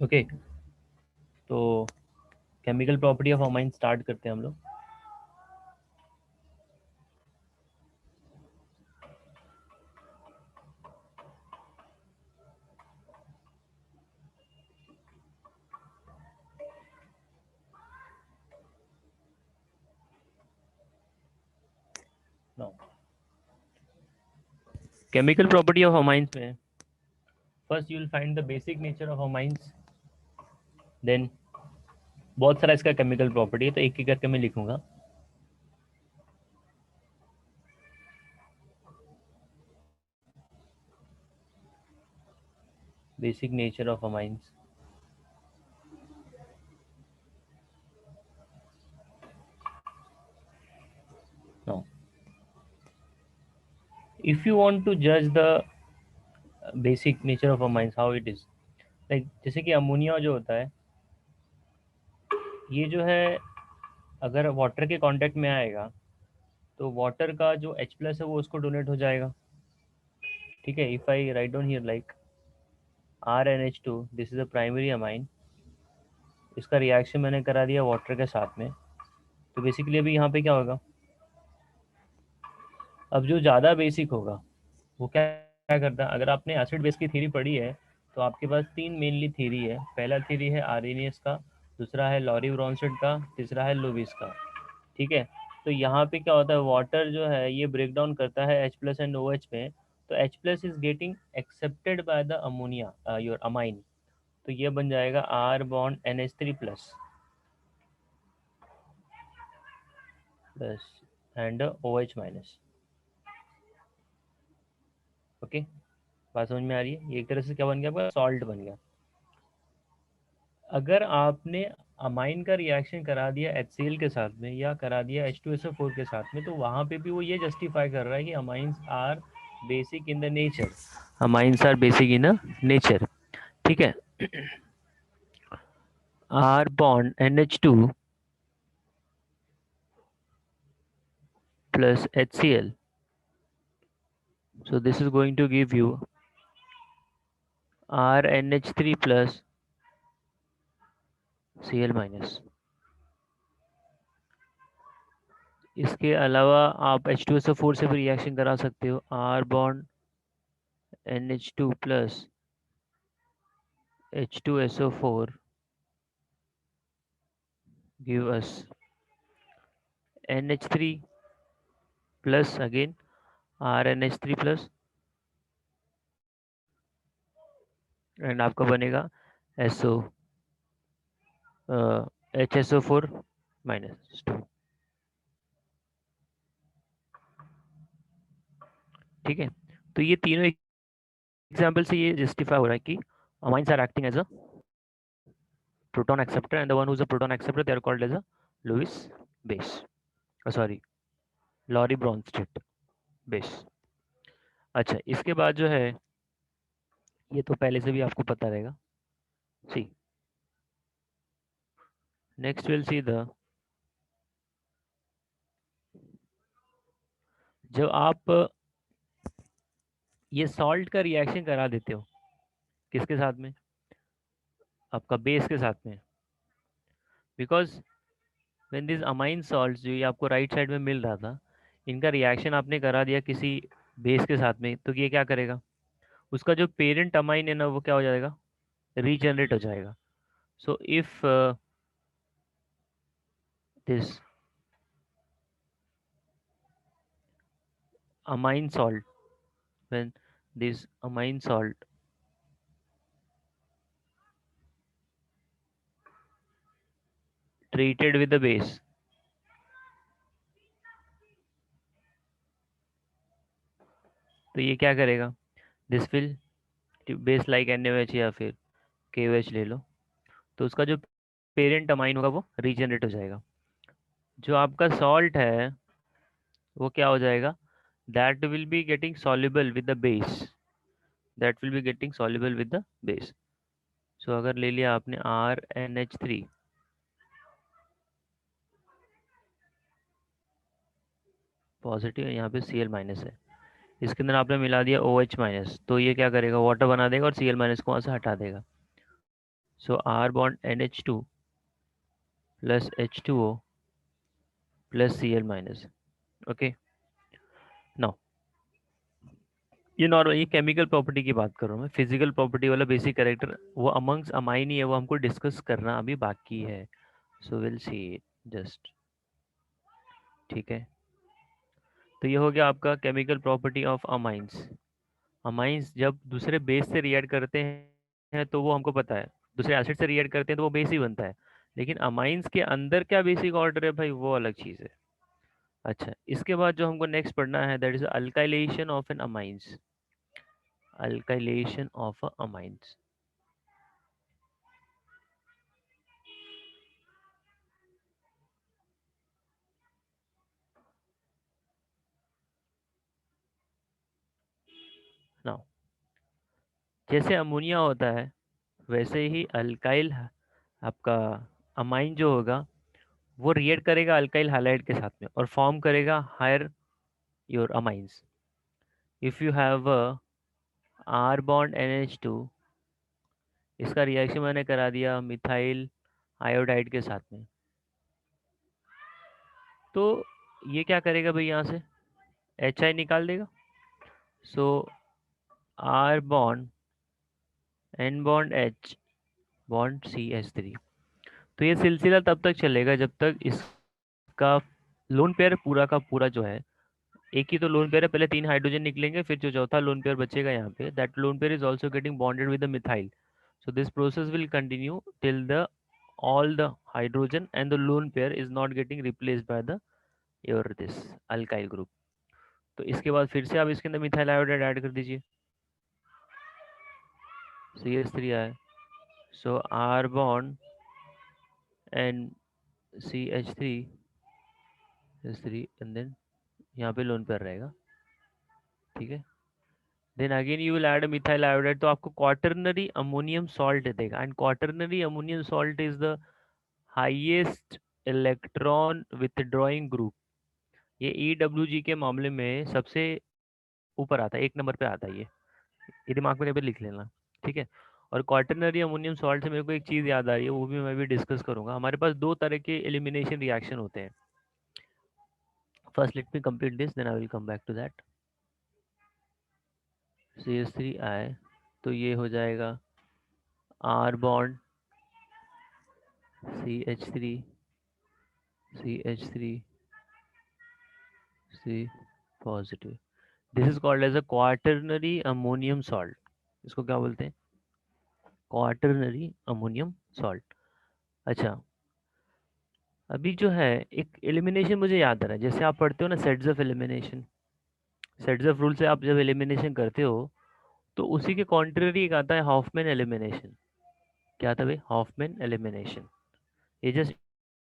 Okay, तो chemical property of amine start करते हैं हम लोग। केमिकल प्रॉपर्टी ऑफ अमाइंस में first you will find the basic nature of amines, then बहुत सारा इसका केमिकल प्रॉपर्टी है, तो एक एक करके मैं लिखूंगा। Basic nature of amines. Now if you want to जज the basic nature of amines how it is, like जैसे कि अमोनिया जो होता है, ये जो है अगर वाटर के कांटेक्ट में आएगा तो वाटर का जो H प्लस है वो उसको डोनेट हो जाएगा। ठीक है, if I write down here like RnH2, this is a primary amine, इसका रिएक्शन मैंने करा दिया वाटर के साथ में, तो बेसिकली अभी यहाँ पे क्या होगा, अब जो ज़्यादा बेसिक होगा वो क्या क्या करता है। अगर आपने एसिड बेस की थ्योरी पढ़ी है तो आपके पास तीन मेनली थ्योरी है। पहला थ्योरी है आर्रेनियस का, दूसरा है लॉरी ब्रॉन्स्टेड का, तीसरा है लुईस का। ठीक है, तो यहाँ पे क्या होता है, वाटर जो है ये ब्रेक डाउन करता है H प्लस एंड OH में, तो H plus is getting accepted by the ammonia your amine, तो ये बन जाएगा R bond NH3 plus plus and OH minus. Okay, बात समझ में आ रही है? ये एक तरह से क्या बन गया, आपका सॉल्ट बन गया। अगर आपने अमाइन का रिएक्शन करा दिया HCl के साथ में या करा दिया H2SO4 के साथ में, तो वहाँ पे भी वो ये जस्टिफाई कर रहा है कि amines are basic in the nature, amines are basic in a nature. ठीक है, R bond NH2 plus HCl, so this is going to give you RNH3 plus Cl minus। इसके अलावा आप H2SO4 से भी रिएक्शन करा सकते हो, R bond NH2 plus H2SO4 give us NH3 plus again RNH3 plus and आपका बनेगा SO HSO4 माइनस 2। ठीक है, तो ये तीनों एग्जाम्पल से ये जस्टिफाई हो रहा है कि amines are acting as a proton acceptor, and the one who's a proton acceptor they are called as a Lewis base, sorry, Lorry Bronsted base। अच्छा, इसके बाद जो है ये तो पहले से भी आपको पता रहेगा। सी नेक्स्ट विल सी द, जब आप ये सॉल्ट का रिएक्शन करा देते हो किसके साथ में, आपका बेस के साथ में, because when this amine salt जो ये आपको राइट साइड में मिल रहा था, इनका रिएक्शन आपने करा दिया किसी बेस के साथ में, तो ये क्या करेगा, उसका जो पेरेंट अमाइन है ना वो क्या हो जाएगा, रीजनरेट हो जाएगा। So if this amine salt, when this amine salt treated with the base, तो ये क्या करेगा, this will base like NaOH या फिर KOH ले लो, तो उसका जो पेरेंट अमाइन होगा वो रीजनरेट हो जाएगा। जो आपका सॉल्ट है वो क्या हो जाएगा, that will be getting soluble with the base, that will be getting soluble with the base. So अगर ले लिया आपने RnH3 पॉजिटिव, यहाँ पे Cl माइनस है, इसके अंदर आपने मिला दिया OH माइनस, तो ये क्या करेगा, वाटर बना देगा और Cl माइनस को वहाँ से हटा देगा। So R bond NH2 plus H2O plus Cl minus. Okay, now ये नॉर्मल, ये केमिकल प्रॉपर्टी की बात कर रहा हूँ मैं, फिजिकल प्रॉपर्टी वाला बेसिक कैरेक्टर वो अमंग्स अमाइन ही है, वो हमको डिस्कस करना अभी बाकी है. So will see just. ठीक है, तो ये हो गया आपका chemical property of amines. Amines जब दूसरे बेस से रिएक्ट करते हैं तो वो हमको पता है, दूसरे एसिड से रिएक्ट करते हैं तो वो बेस ही बनता है. लेकिन अमाइंस के अंदर क्या बेसिक ऑर्डर है भाई, वो अलग चीज़ है. अच्छा, इसके बाद जो हमको नेक्स्ट पढ़ना है that is alkylation of an amines. Alkylation of a amines. Now जैसे अमोनिया होता है वैसे ही अल्काइल आपका अमाइन जो होगा वो रिएक्ट करेगा अल्काइल हाइलाइड के साथ में और फॉर्म करेगा higher your amines. If you have a R bond NH2, इसका रिएक्शन मैंने करा दिया मिथाइल आयोडाइड के साथ में, तो ये क्या करेगा भाई, यहाँ से HI निकाल देगा. सो R bond N bond H bond CH3. तो ये सिलसिला तब तक चलेगा जब तक इसका लोन पेयर पूरा का पूरा जो है, एक ही तो लोन पेयर है, पहले 3 हाइड्रोजन निकलेंगे, फिर जो चौथा लोन पेयर बचेगा यहाँ पे, that lone pair is also getting bonded with the methyl. So this process will continue till the all the hydrogen and the lone pair is not getting replaced by the your this alkyl group. तो इसके बाद फिर से आप इसके अंदर methyl iodide add कर दीजिए. CH3 आए, so R bond and CH3 H3 and then यहाँ पे लोन पेयर रहेगा. ठीक है, then again you will add methyl iodide, तो आपको क्वाटरनरी अमोनियम सॉल्ट देगा. And quaternary ammonium salt is the highest electron withdrawing group. ये EWG के मामले में सबसे ऊपर आता है, 1 नंबर पे आता है ये दिमाग में कभी लिख लेना. ठीक है, और क्वाटरनरी अमोनियम सॉल्ट से मेरे को एक चीज़ याद आ रही है, वो भी मैं भी डिस्कस करूंगा. हमारे पास दो तरह के एलिमिनेशन रिएक्शन होते हैं. First let me complete this then I will come back to that. CH3 आए तो ये हो जाएगा R bond CH3 CH3 C positive. This is called as a quaternary ammonium salt. इसको क्या बोलते हैं, क्वाटरनरी अमोनियम सॉल्ट. अच्छा, अभी जो है एक एलिमिनेशन मुझे याद आ रहा है, जैसे आप पढ़ते हो ना sets of elimination, sets of rule से आप जब एलिमिनेशन करते हो तो उसी के कॉन्ट्ररी एक आता है हॉफमैन एलिमिनेशन. क्या आता है भाई, हॉफमैन एलिमिनेशन. ये जस्ट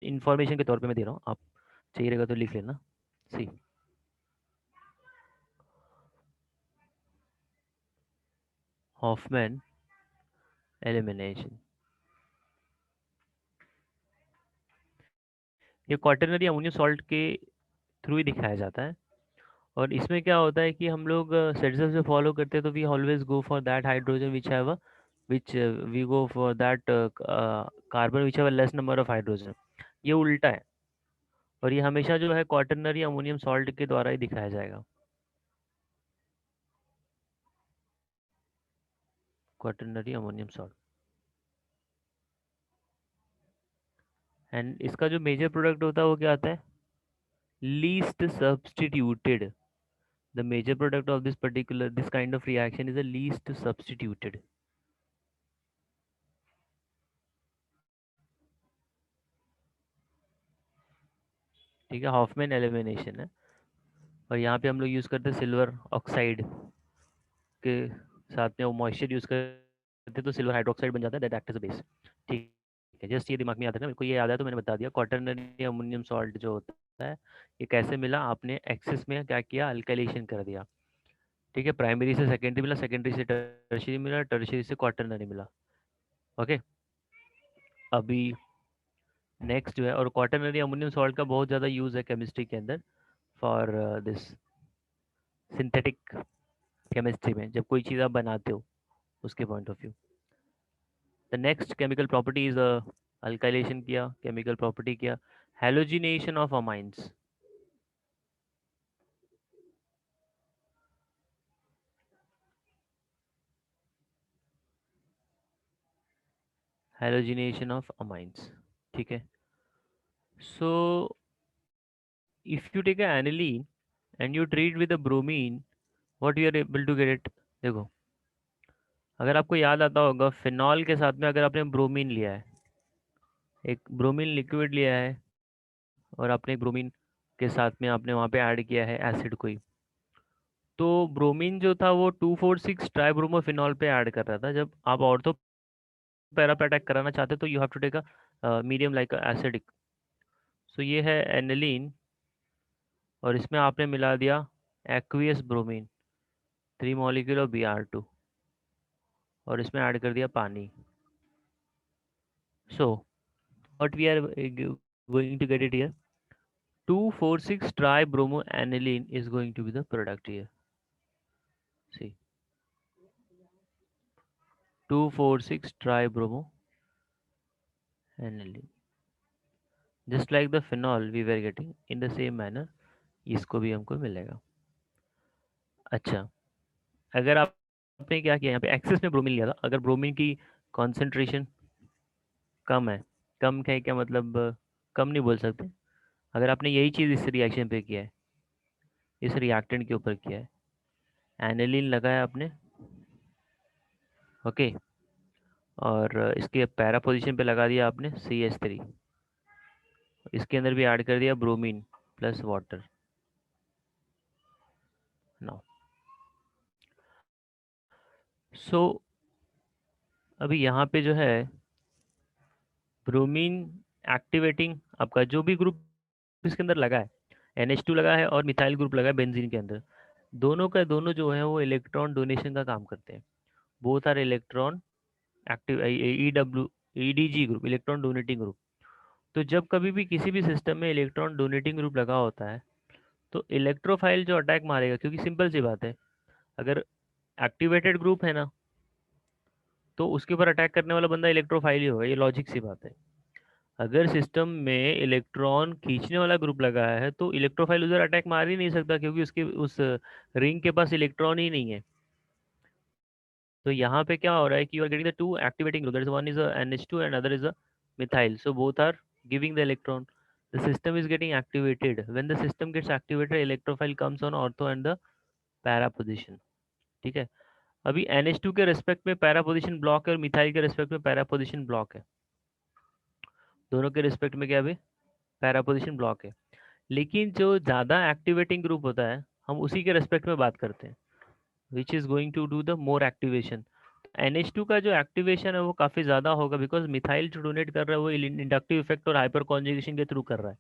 इंफॉर्मेशन के तौर पे मैं दे रहा हूँ, आप चाहिए रहेगा तो लिख लेना. सी, हॉफमैन एलिमिनेशन, ये क्वाटरनरी अमोनियम सॉल्ट के थ्रू ही दिखाया जाता है. और इसमें क्या होता है कि हम लोग सेट्स से फॉलो करते हैं तो we always go for that hydrogen which have which we go for that carbon which have a less number of hydrogen. ये उल्टा है, और ये हमेशा जो है क्वाटरनरी अमोनियम सॉल्ट के द्वारा ही दिखाया जाएगा. Quaternary ammonium salt. एंड इसका जो मेजर प्रोडक्ट होता है वो क्या आता है, least substituted. The major product of this particular this kind of reaction is the least substituted. ठीक है, हॉफमैन एलिमिनेशन है. और यहाँ पे हम लोग यूज़ करते हैं सिल्वर ऑक्साइड के साथ में वो मॉइस्चर यूज़ करते तो सिल्वर हाइड्रोक्साइड बन जाता है, that act as a base. ठीक है, जस्ट ये दिमाग में याद है ना, मेरे को ये याद है तो मैंने बता दिया. क्वाटरनरी अमोनियम सॉल्ट जो होता है ये कैसे मिला, आपने एक्सेस में क्या किया, अल्काइलेशन कर दिया. ठीक है, प्राइमरी से सेकेंडरी मिला, सेकेंडरी से टर्शियरी मिला, टर्शियरी से क्वाटरनरी मिला. ओके, अभी नेक्स्ट जो है, और क्वाटरनरी अमोनियम सॉल्ट का बहुत ज़्यादा यूज़ है केमिस्ट्री के अंदर फॉर दिस सिंथेटिक केमिस्ट्री में, जब कोई चीज़ आप बनाते हो उसके point of view. The next chemical property is alkylation किया, केमिकल प्रॉपर्टी किया, halogenation of amines. Halogenation of amines, ठीक है। So if you take aniline and you treat with a bromine, what you are able to get it. देखो, अगर आपको याद आता होगा, फिनॉल के साथ में अगर आपने ब्रोमीन लिया है, एक ब्रोमीन लिक्विड लिया है, और आपने एक ब्रोमीन के साथ में आपने वहाँ पे ऐड किया है एसिड कोई, तो ब्रोमीन जो था वो 2,4,6 ट्राइब्रोमोफिनॉल पे ऐड कर रहा था। जब आप ऑर्थो पैरा पे अटैक कराना चाहते तो you have to take a medium like acidic. So ये है एनिलीन, और इसमें आपने मिला दिया aqueous bromine, 3 molecule of Br2, और इसमें ऐड कर दिया पानी। So what we are going to get it here, 2,4,6 tribromoaniline is going to be the product here. See, 2,4,6 tribromoaniline, just like the phenol we were getting in the same manner, इसको भी हमको मिलेगा। अच्छा, अगर आपने क्या किया, यहाँ पे एक्सेस में ब्रोमीन लिया था, अगर ब्रोमीन की कॉन्सेंट्रेशन कम है, कम है क्या मतलब, कम नहीं बोल सकते, अगर आपने यही चीज़ इस रिएक्शन पे किया है, इस रिएक्टेंट के ऊपर किया है, एनिलीन लगाया आपने, ओके, और इसके पैरा पोजीशन पे लगा दिया आपने CH3, इसके अंदर भी ऐड कर दिया bromine plus water. Now so अभी यहाँ पे जो है ब्रोमीन एक्टिवेटिंग आपका जो भी ग्रुप इसके अंदर लगा है, NH2 लगा है और मिथाइल ग्रुप लगा है बेंजीन के अंदर, दोनों का दोनों जो है वो इलेक्ट्रॉन डोनेशन का काम करते हैं। Both are electron active, EDG group, electron donating group. तो जब कभी भी किसी भी सिस्टम में इलेक्ट्रॉन डोनेटिंग ग्रुप लगा होता है, तो इलेक्ट्रोफाइल जो अटैक मारेगा, क्योंकि सिंपल सी बात है, अगर एक्टिवेटेड ग्रुप है ना, तो उसके ऊपर अटैक करने वाला बंदा इलेक्ट्रोफाइल ही होगा, ये लॉजिक सी बात है। अगर सिस्टम में इलेक्ट्रॉन खींचने वाला ग्रुप लगा है तो इलेक्ट्रोफाइल उधर अटैक मार ही नहीं सकता, क्योंकि उसके उस रिंग के पास इलेक्ट्रॉन ही नहीं है। तो यहाँ पे क्या हो रहा है कि you are getting the two activating group, that is one is a NH2 and other is a methyl, so both are giving the electron, the system is getting activated, when the system gets activated electrophile comes on ortho and the para position, ठीक है। अभी NH2 के respect में para position block है और methyl के respect में para position block है, दोनों के रिस्पेक्ट में क्या अभी पैरा पोजीशन ब्लॉक है। लेकिन जो ज़्यादा एक्टिवेटिंग ग्रुप होता है, हम उसी के रेस्पेक्ट में बात करते हैं, which is going to do the more activation. NH2 का जो एक्टिवेशन है वो काफ़ी ज़्यादा होगा, बिकॉज मिथाइल जो डोनेट कर रहा है वो इंडक्टिव इफेक्ट और हाइपर कॉन्जुगेशन के थ्रू कर रहा है,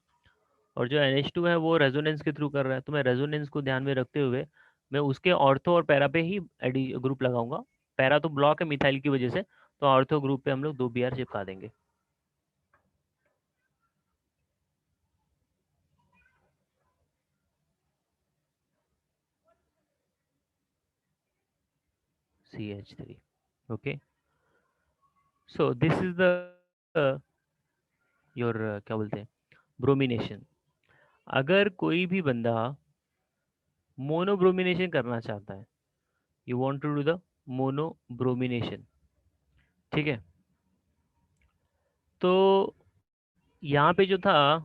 और जो NH2 है वो रेजोनेंस के थ्रू कर रहा है। तो मैं रेजोनेंस को ध्यान में रखते हुए मैं उसके ऑर्थो और पैरा पे ही एडी ग्रुप लगाऊंगा। पैरा तो ब्लॉक है मिथाइल की वजह से, तो ऑर्थो ग्रुप पे हम लोग 2 Br चिपका देंगे। CH3, okay. So this is the your क्या बोलते हैं ब्रोमिनेशन। अगर कोई भी बंदा मोनोब्रोमिनेशन करना चाहता है, you want to do the monobromination, ठीक है, तो यहाँ पे जो था,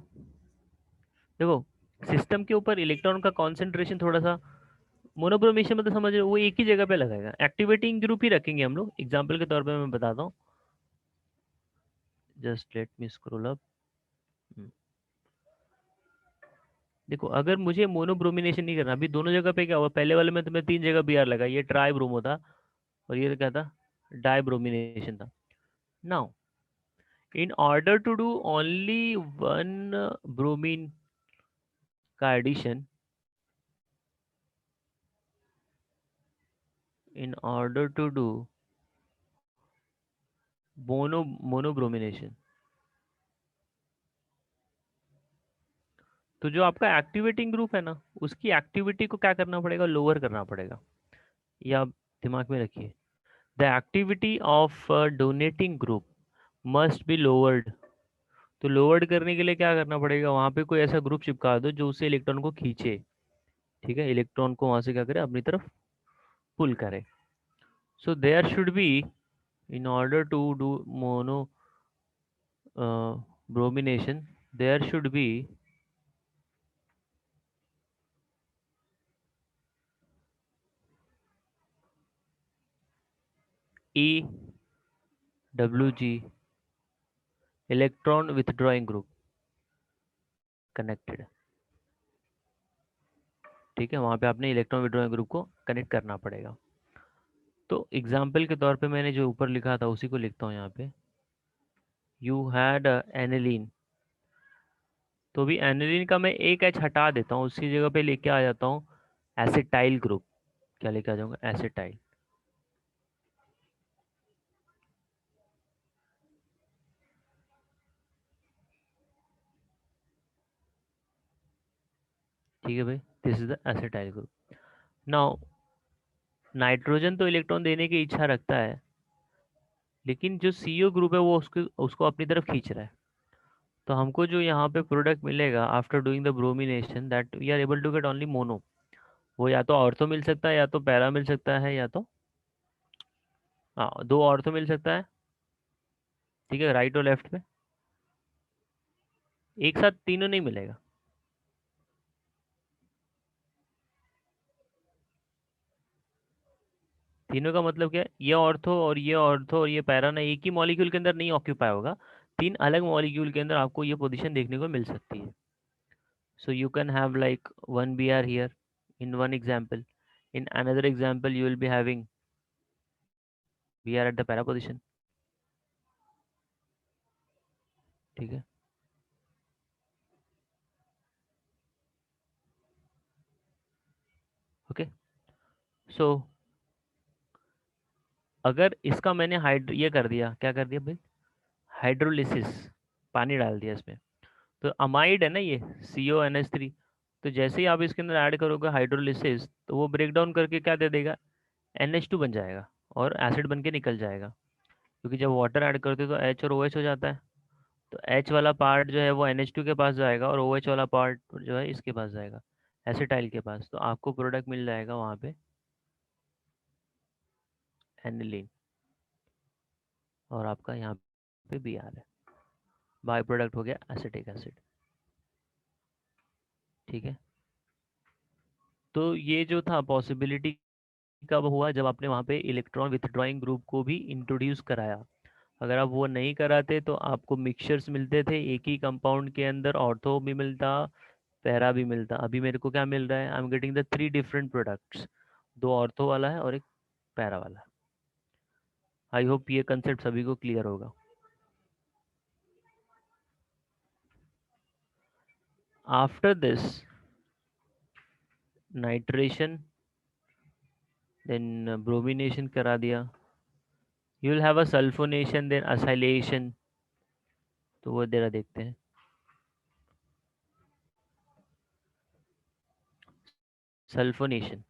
देखो, सिस्टम के ऊपर इलेक्ट्रॉन का कॉन्सेंट्रेशन थोड़ा सा, मोनोब्रोमिनेशन मतलब समझ रहे हो, वो एक ही जगह पे लगाएगा, एक्टिवेटिंग ग्रुप ही रखेंगे हम लोग। एग्जाम्पल के तौर पे मैं बताता हूँ, just let me scroll up. देखो, अगर मुझे मोनोब्रोमिनेशन नहीं करना, अभी दोनों जगह पे क्या हुआ, पहले वाले में तो मैं 3 जगह Br लगा, ये ट्राई ब्रोमो था, और ये क्या था, डाई ब्रोमिनेशन था। Now in order to do only one bromine का addition, in order to do monobromination, तो जो आपका एक्टिवेटिंग ग्रुप है ना, उसकी एक्टिविटी को क्या करना पड़ेगा, लोअर करना पड़ेगा। ये आप दिमाग में रखिए। The activity of donating group must be lowered. तो लोअर्ड करने के लिए क्या करना पड़ेगा, वहां पे कोई ऐसा ग्रुप चिपका दो जो उसे इलेक्ट्रॉन को खींचे। ठीक है, इलेक्ट्रॉन को वहां से क्या करे, अपनी तरफ पुल करे। So there should be, in order to do mono bromination, there should be EWG electron withdrawing group connected। ठीक है, वहां पे आपने इलेक्ट्रॉन विड्रॉइंग ग्रुप को कनेक्ट करना पड़ेगा। तो एग्जाम्पल के तौर पे मैंने जो ऊपर लिखा था उसी को लिखता हूँ यहाँ पे। यू हैड एनिलीन, तो भी एनिलीन का मैं एक एच हटा देता हूँ, उसकी जगह पे लेके आ जाता हूँ एसिटाइल ग्रुप। क्या लेके आ जाऊंगा, एसिटाइल। ठीक है भाई, this is the acetyl group. Now nitrogen तो इलेक्ट्रॉन देने की इच्छा रखता है, लेकिन जो सीओ ग्रुप है वो उसको उसको अपनी तरफ खींच रहा है। तो हमको जो यहाँ पे प्रोडक्ट मिलेगा after doing the bromination, that we are able to get only mono. वो या तो ऑर्थो मिल सकता है, या तो पैरा मिल सकता है, या तो हाँ, दो ऑर्थो मिल सकता है। ठीक है, राइट और लेफ्ट में। एक साथ तीनों नहीं मिलेगा। तीनों का मतलब क्या है, ये ऑर्थो और ये ऑर्थो और ये पैरा ना एक ही मॉलिक्यूल के अंदर नहीं ऑक्यूपाई होगा, तीन अलग मॉलिक्यूल के अंदर आपको ये पोजीशन देखने को मिल सकती है। So you can have like one Br here in one example. In another example, you will be having Br at the para position. ठीक है, ओके। सो अगर इसका मैंने हाइड्र ये कर दिया, क्या कर दिया भाई, हाइड्रोलिसिस, पानी डाल दिया इसमें। तो अमाइड है ना ये, CONH3। तो जैसे ही आप इसके अंदर ऐड करोगे हाइड्रोलिसिस, तो वो ब्रेक डाउन करके क्या दे देगा, NH2 बन जाएगा और एसिड बन के निकल जाएगा। क्योंकि जब वाटर ऐड करते हो तो H और OH हो जाता है। तो H वाला पार्ट जो है वो NH2 के पास जाएगा, और OH वाला पार्ट जो है इसके पास जाएगा, एसिटाइल के पास। तो आपको प्रोडक्ट मिल जाएगा वहाँ पे एनिलीन, और आपका यहाँ पे Br है, बाय प्रोडक्ट हो गया एसिटिक एसिड। ठीक है, तो ये जो था पॉसिबिलिटी कब हुआ, जब आपने वहाँ पे इलेक्ट्रॉन विथड्रॉइंग ग्रुप को भी इंट्रोड्यूस कराया। अगर आप वो नहीं कराते तो आपको मिक्सचर्स मिलते थे एक ही कंपाउंड के अंदर, ऑर्थो भी मिलता, पैरा भी मिलता। अभी मेरे को क्या मिल रहा है, आई am getting the three different products, दो ऑर्थो वाला है और एक पैरा वाला है। आई होप ये कंसेप्ट सभी को क्लियर होगा। After this nitration, then bromination करा दिया, you will have a sulphonation, then acylation. तो वो जरा देखते हैं। Sulphonation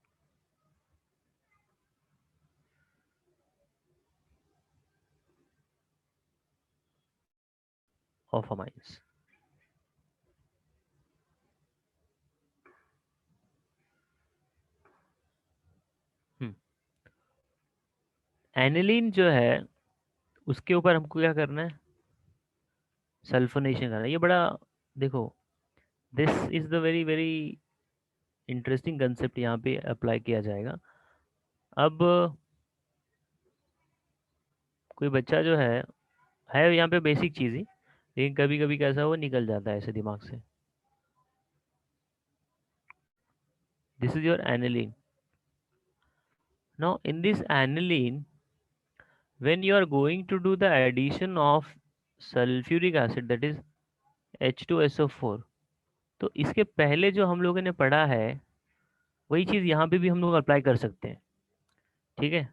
of amines. एनिलीन जो है उसके ऊपर हमको क्या करना है, सल्फोनेशन करना है। ये बड़ा, देखो, this is the very very interesting concept यहाँ पे अप्लाई किया जाएगा। अब कोई बच्चा जो है यहाँ पे बेसिक चीज़ ही, लेकिन कभी कभी कैसा वो निकल जाता है ऐसे दिमाग से। This is your aniline। Now in this aniline, when you are going to do the addition of sulfuric acid, that is H2SO4, तो इसके पहले जो हम लोगों ने पढ़ा है वही चीज़ यहाँ पे भी हम लोग अप्लाई कर सकते हैं। ठीक है,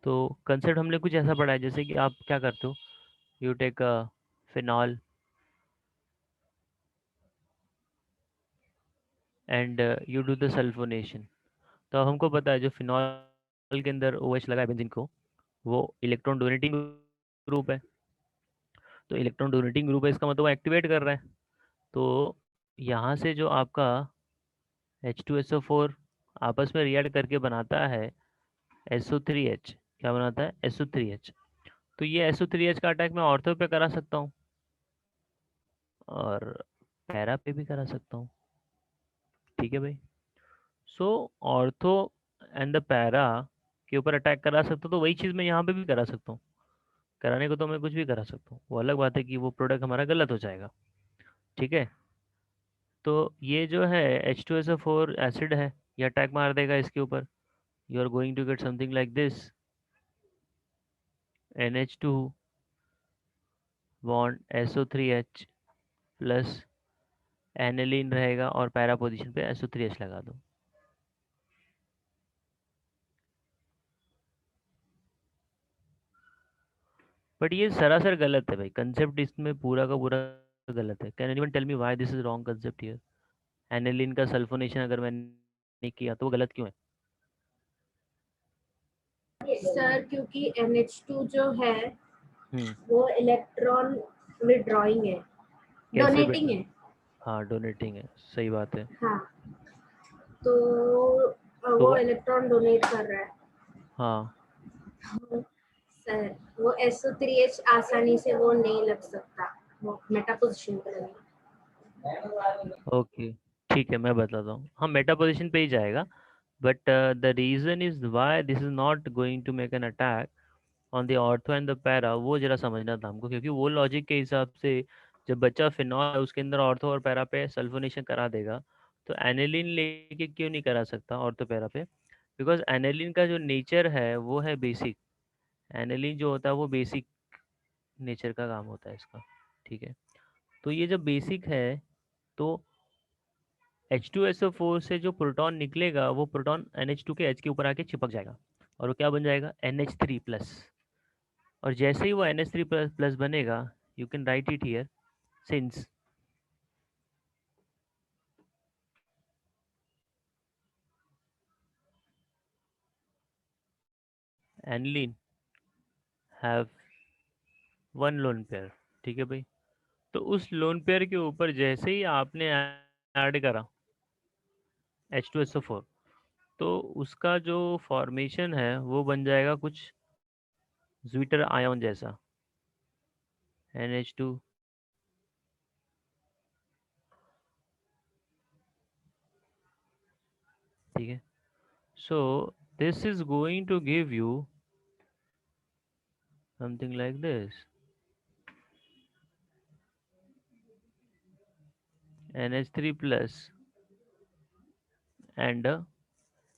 तो कंसेप्ट हमने कुछ ऐसा पढ़ा है, जैसे कि आप क्या करते हो, you take phenol and you do the sulphonation. तो अब हमको पता है जो फिनॉल के अंदर OH लगा है बेंजीन को, वो इलेक्ट्रॉन डोनेटिंग ग्रुप है। तो इलेक्ट्रॉन डोनेटिंग ग्रुप है, इसका मतलब वो एक्टिवेट कर रहा है। तो यहाँ से जो आपका H2SO4 आपस में रिएक्ट करके बनाता है SO3H। क्या बनाता है? SO3H। तो ये SO3H का अटैक मैं ऑर्थो पे करा सकता हूँ और पैरा पे भी करा सकता हूँ। ठीक है भाई। सो ऑर्थो एंड द पैरा के ऊपर अटैक करा सकता हूँ, तो वही चीज़ मैं यहाँ पे भी करा सकता हूँ। कराने को तो मैं कुछ भी करा सकता हूँ, वो अलग बात है कि वो प्रोडक्ट हमारा गलत हो जाएगा। ठीक है। तो ये जो है H2SO4 एसिड है, ये अटैक मार देगा इसके ऊपर। You are going to get something like this, NH2 bond SO3H plus aniline रहेगा और पैरा पोजीशन पे SO3H लगा दो। बट ये सरासर गलत है भाई, कंसेप्ट इसमें पूरा का पूरा गलत है। Can anyone tell me why this is wrong concept here? Aniline का सल्फोनेशन अगर मैंने किया तो वो गलत क्यों है? सर क्योंकि NH2 जो है हम्म। वो इलेक्ट्रॉन विड्रॉइंग है, कैसे डोनेटिंग बेटा? है। हाँ, डोनेटिंग है, सही बात है। हाँ, तो तो वो इलेक्ट्रॉन डोनेट कर रहा है। हाँ, सर वो SO3H आसानी से वो नहीं लग सकता, वो मेटा पोजीशन पर लगेगा। ओके, ठीक है, मैं बताता हूँ। हाँ, मेटा पोजीशन पे ही जाएगा। But the reason is why this is not going to make an attack on the ortho and the para, वो जरा समझना था हमको। क्योंकि वो लॉजिक के हिसाब से जब बच्चा फिनॉल है उसके अंदर ऑर्थो और पैरा पे सल्फोनेशन करा देगा, तो एनिलीन लेके क्यों नहीं करा सकता ऑर्थो पैरा पे? बिकॉज एनिलीन का जो नेचर है वो है बेसिक। एनिलीन जो होता है वो बेसिक नेचर का काम होता है इसका। ठीक है। तो ये जब बेसिक है तो H2SO4 से जो प्रोटॉन निकलेगा वो प्रोटॉन NH2 के H के ऊपर आके चिपक जाएगा और वो क्या बन जाएगा? NH3 plus. और जैसे ही वो NH3 प्लस बनेगा, you can write it here, since aniline have one lone pair. ठीक है भाई। तो उस लोन पेयर के ऊपर जैसे ही आपने ऐड करा H2SO4, तो उसका जो फॉर्मेशन है वो बन जाएगा कुछ ज्विटर आयन जैसा, NH2। ठीक है। So this is going to give you something like this, NH3 plus and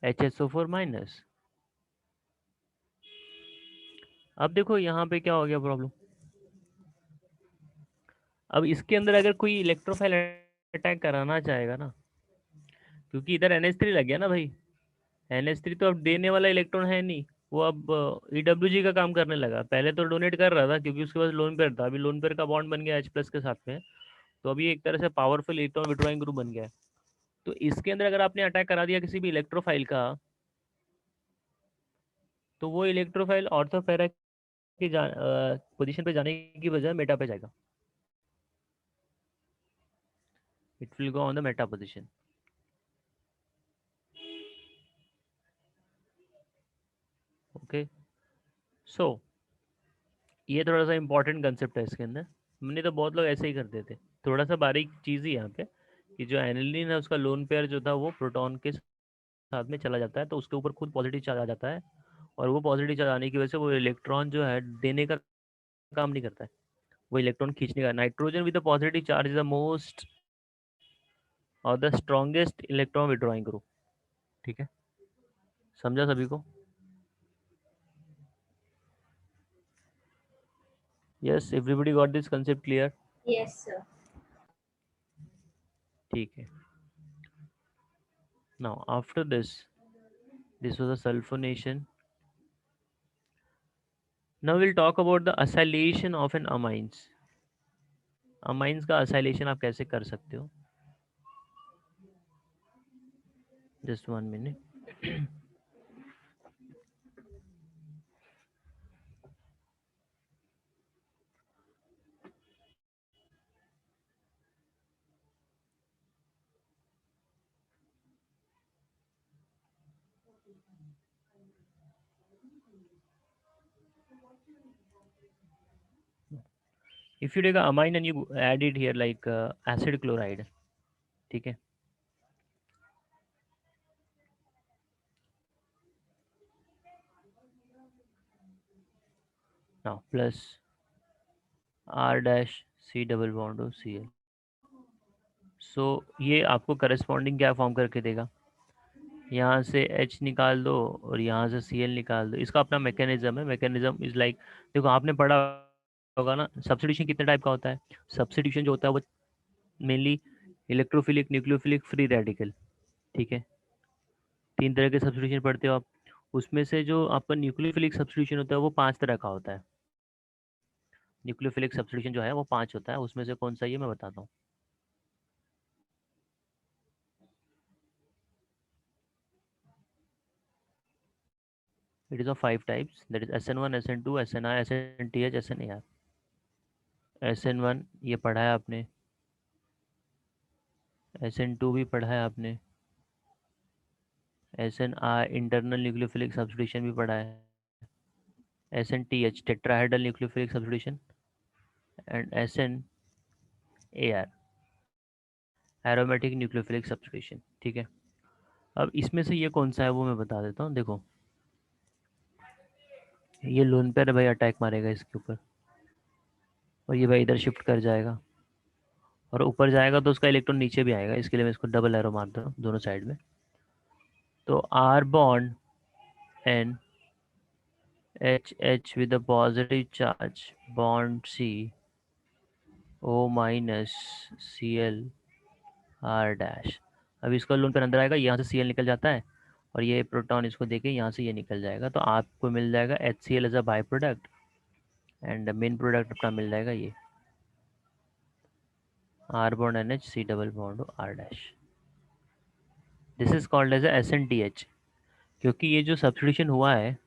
HSO4 minus. अब देखो यहाँ पे क्या हो गया प्रॉब्लम। अब इसके अंदर अगर कोई इलेक्ट्रोफाइल अटैक कराना चाहेगा ना, क्योंकि इधर NH3 लग गया ना भाई, NH3 तो अब देने वाला इलेक्ट्रॉन है नहीं, वो अब EWG का काम करने लगा। पहले तो डोनेट कर रहा था क्योंकि उसके पास लोन पेयर था, अभी लोन पेयर का बॉन्ड बन गया H प्लस के साथ में। तो अभी एक तरह से पावरफुल इलेक्ट्रॉन विड्रॉइंग ग्रुप बन गया है। तो इसके अंदर अगर आपने अटैक करा दिया किसी भी इलेक्ट्रोफाइल का, तो वो इलेक्ट्रोफाइल ऑर्थोपेरा की पोजीशन पे जाने की बजाय मेटा पे जाएगा। It will go on the meta position. Okay. So ये थोड़ा सा इंपॉर्टेंट कंसेप्ट है इसके अंदर। नहीं तो बहुत लोग ऐसे ही करते थे। थोड़ा सा बारीक चीज़ ही यहाँ पे, कि जो एनिलीन है उसका लोन पेयर जो था वो प्रोटॉन के साथ में चला जाता है, तो उसके ऊपर खुद पॉजिटिव चार्ज आ जाता है। और वो पॉजिटिव चार्ज आने की वजह से वो इलेक्ट्रॉन जो है देने का काम नहीं करता है, वो इलेक्ट्रॉन खींचने का। Nitrogen with the positive charge is the most और the strongest electron withdrawing group. ठीक है, समझा सभी को? Yes, everybody got this concept clear? Yes sir. ठीक है। Now after this was a sulfonation. Now we'll talk about the acylation of an amines. amines का acylation आप कैसे कर सकते हो? Just 1 minute. If you take a amine and you add it here like acid chloride, ठीक है, now plus R dash C double bond O Cl. So ये आपको करस्पॉन्डिंग क्या फॉर्म करके देगा, यहाँ से H निकाल दो और यहाँ से Cl निकाल दो. इसका अपना मैकेनिज्म है. मैकेनिज्म इज लाइक, देखो आपने पढ़ा होगा ना, सब्स्टिट्यूशन कितने टाइप का होता है. सब्स्टिट्यूशन जो होता है वो mainly electrophilic, nucleophilic, free radical, ठीक है, तीन तरह के सब्स्टिट्यूशन पढ़ते हो आप. उसमें से जो आपका न्यूक्लियोफिलिक सब्स्टिट्यूशन होता है वो 5 तरह का होता है. न्यूक्लियोफिलिक सब्स्टिट्यूशन जो है वो 5 होता है. उसमें से कौन सा, ये मैं बताता हूँ. It is of 5 types, that is SN1, SN2, SNI, SNTH, SNAR. SN1 ये पढ़ा है आपने, SN2 भी पढ़ा है आपने, SNI इंटरनल न्यूक्लियोफिलिक सब्स्टिट्यूशन भी पढ़ा है, SNTH tetrahedral nucleophilic substitution, and SNAR aromatic nucleophilic substitution, ठीक है. अब इसमें से ये कौन सा है वो मैं बता देता हूँ. देखो ये लोन पेयर भाई अटैक मारेगा इसके ऊपर, और ये भाई इधर शिफ्ट कर जाएगा, और ऊपर जाएगा तो उसका इलेक्ट्रॉन नीचे भी आएगा. इसके लिए मैं इसको डबल एरो मारता हूँ दोनों साइड में. तो R bond N H with a positive charge, bond C O minus Cl R dash. अब इसका लोन पर अंदर आएगा, यहाँ से Cl निकल जाता है, और ये प्रोटॉन इसको देके यहाँ से ये निकल जाएगा. तो आपको मिल जाएगा HCl as a by product, and main product अपना मिल जाएगा ये R bond NH C double bond R dash. This is called as SNTH. क्योंकि ये जो सब्स्टिट्यूशन हुआ है,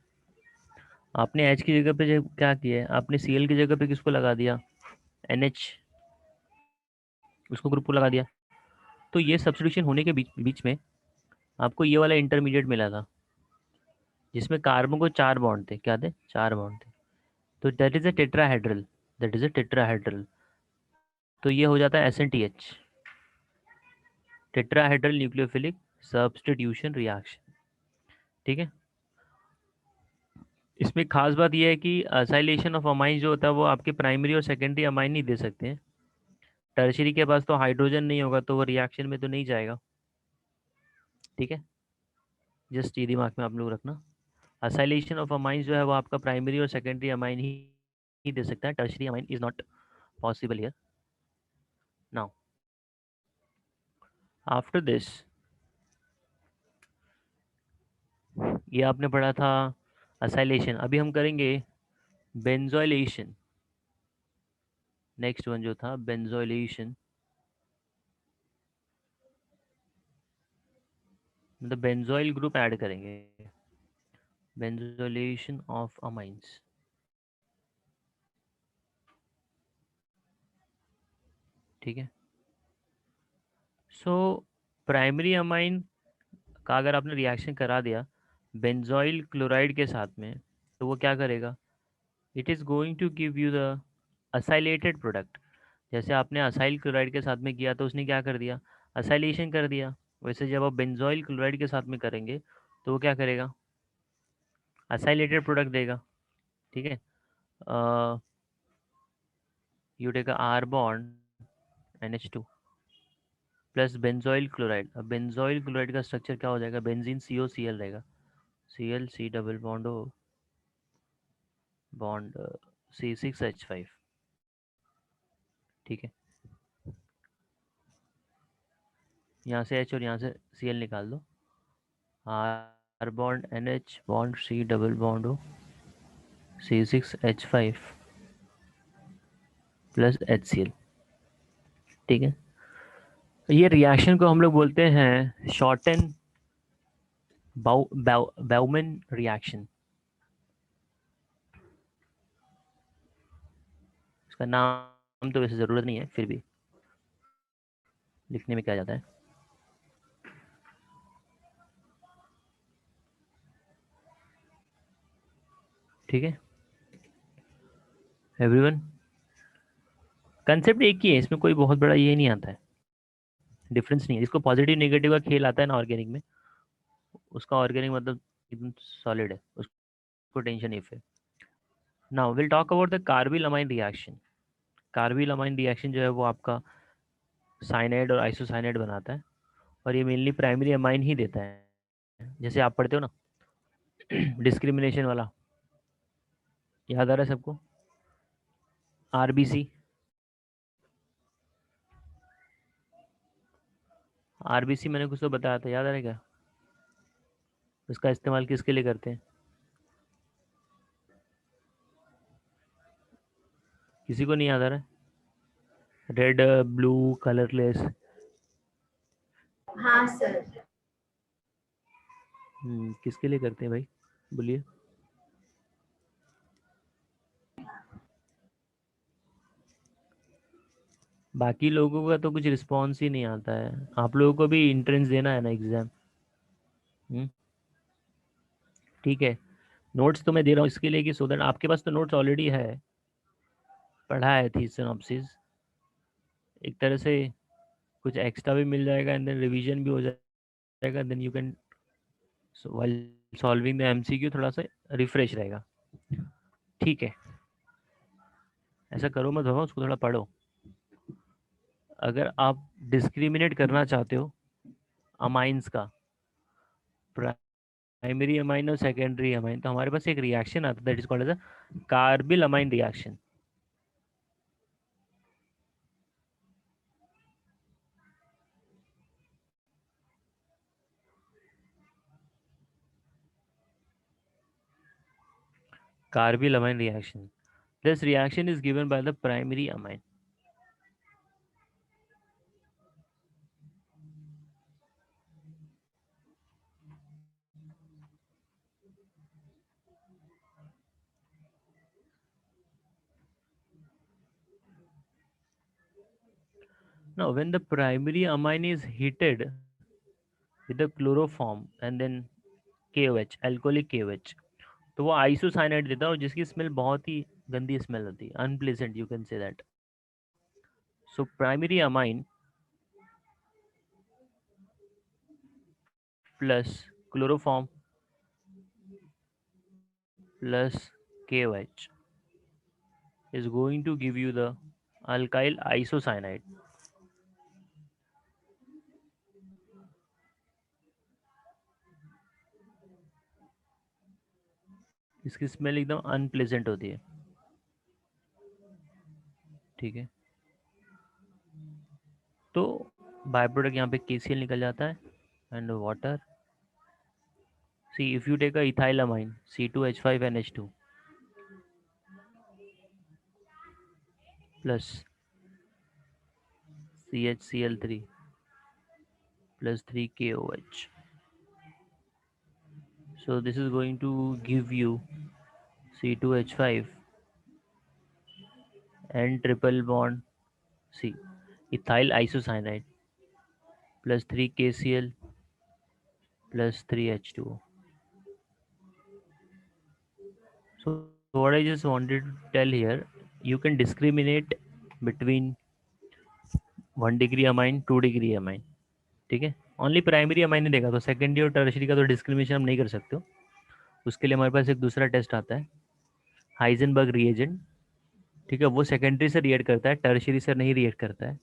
आपने H की जगह पे क्या किया है, आपने Cl की जगह पे किसको लगा दिया, NH, उसको ग्रुप को लगा दिया. तो ये सब्स्टिट्यूशन होने के बीच में आपको ये वाला इंटरमीडिएट मिला था, जिसमें कार्बन को 4 बॉन्ड थे. क्या थे, 4 बॉन्ड थे. तो that is a tetrahedral, that is a tetrahedral. तो ये हो जाता है SNTH, tetrahedral nucleophilic substitution reaction, ठीक है. इसमें खास बात यह है कि असाइलेशन ऑफ अमाइन जो होता है वो आपके प्राइमरी और सेकेंडरी अमाइन नहीं दे सकते हैं. टर्शरी के पास तो हाइड्रोजन नहीं होगा तो वो रिएक्शन में तो नहीं जाएगा, ठीक है. जस्ट ये दिमाग में आप लोग रखना. असाइलेशन ऑफ अमाइन जो है वो आपका प्राइमरी और सेकेंडरी अमाइन ही दे सकता है. Tertiary amine is not possible here. Now after this, ये आपने पढ़ा था असाइलेशन. अभी हम करेंगे बेंजोइलेशन. नेक्स्ट वन जो था बेंजोइलेशन, मतलब बेंजोइल ग्रुप ऐड करेंगे, बेंजोइलेशन ऑफ अमाइंस, ठीक है. सो प्राइमरी अमाइन का अगर आपने रिएक्शन करा दिया बेंजोइल क्लोराइड के साथ में, तो वो क्या करेगा, it is going to give you the acylated product. जैसे आपने असाइल क्लोराइड के साथ में किया तो उसने क्या कर दिया, असाइलेशन कर दिया. वैसे जब आप बेंजोइल क्लोराइड के साथ में करेंगे तो वो क्या करेगा, असाइलेटेड प्रोडक्ट देगा, ठीक है. You take R bond NH2 plus benzoyl chloride. अब बेंजोइल क्लोराइड का स्ट्रक्चर क्या हो जाएगा, बेंजीन COCl रहेगा, Cl C double bond O bond C6H5, ठीक है. यहाँ से H और यहाँ से Cl निकाल दो. R bond NH bond C double bond O C6H5 plus HCl, ठीक है. ये रिएक्शन को हम लोग बोलते हैं शॉर्टन बाउमैन रिएक्शन. इसका नाम तो वैसे ज़रूरत नहीं है, फिर भी लिखने में क्या जाता है. ठीक है एवरीवन, कंसेप्ट एक ही है, इसमें कोई बहुत बड़ा ये नहीं आता है, डिफरेंस नहीं है। इसको पॉजिटिव नेगेटिव का खेल आता है ना ऑर्गेनिक में, उसका ऑर्गेनिक मतलब एकदम सॉलिड है, उसको टेंशन नहीं फिर। Now will talk about the carbyl amine reaction. Carbylamine reaction जो है वो आपका साइनाइड और आइसोसाइनाइड बनाता है, और ये मेनली प्राइमरी अमाइन ही देता है। जैसे आप पढ़ते हो ना डिस्क्रिमिनेशन वाला, याद आ रहा है सबको? आरबीसी, आरबीसी मैंने कुछ तो बताया था, याद आ रहा है क्या? उसका इस्तेमाल किसके लिए करते हैं? किसी को नहीं याद आ रहा है? Red blue colourless. हाँ सर। किसके लिए करते हैं भाई, बोलिए? बाकी लोगों का तो कुछ रिस्पॉन्स ही नहीं आता है, आप लोगों को भी इंट्रेंस देना है ना एग्जाम। ठीक है, नोट्स तो मैं दे रहा हूँ इसके लिए कि सो दैट आपके पास तो नोट्स ऑलरेडी है, पढ़ा है थी सिनॉप्सिस, एक तरह से कुछ एक्स्ट्रा भी मिल जाएगा एंड देन रिवीजन भी हो जाएगा, then you can while solving the MCQ थोड़ा सा रिफ्रेश रहेगा। ठीक है, ऐसा करो मत बाबा, उसको थोड़ा पढ़ो। अगर आप डिस्क्रिमिनेट करना चाहते हो अमाइंस का, प्राइमरी अमाइन और सेकेंडरी अमाइन, तो हमारे पास एक रिएक्शन आता है that is called as a carbylamine reaction. Carbylamine reaction, this reaction is given by the primary amine. Now when the primary amine is heated with the chloroform and then KOH, alcoholic KOH, तो वो isocyanide देता है, और जिसकी smell बहुत ही गंदी smell होती है, unpleasant you can say that. So primary amine plus chloroform plus KOH is going to give you the alkyl isocyanide. इसकी स्मेल एकदम अनप्लेजेंट होती है। ठीक है, तो बाय प्रोडक्ट यहाँ पे KCl निकल जाता है and water. See if you take a ethylamine C2H5NH2 plus CHCl3 plus 3KOH, so this is going to give you C2H5 and triple bond C, ethyl isocyanide plus 3KCl plus 3H2O. So what I just wanted to tell here, you can discriminate between 1 degree amine 2 degree amine. ठीक है, only primary amine नहीं देगा, तो secondary और tertiary का तो discrimination हम नहीं कर सकते हो। उसके लिए हमारे पास एक दूसरा टेस्ट आता है, हाइजेनबर्ग रिएजेंट। ठीक है, वो सेकेंडरी से रिएक्ट करता है, टर्शरी से नहीं रिएक्ट करता है।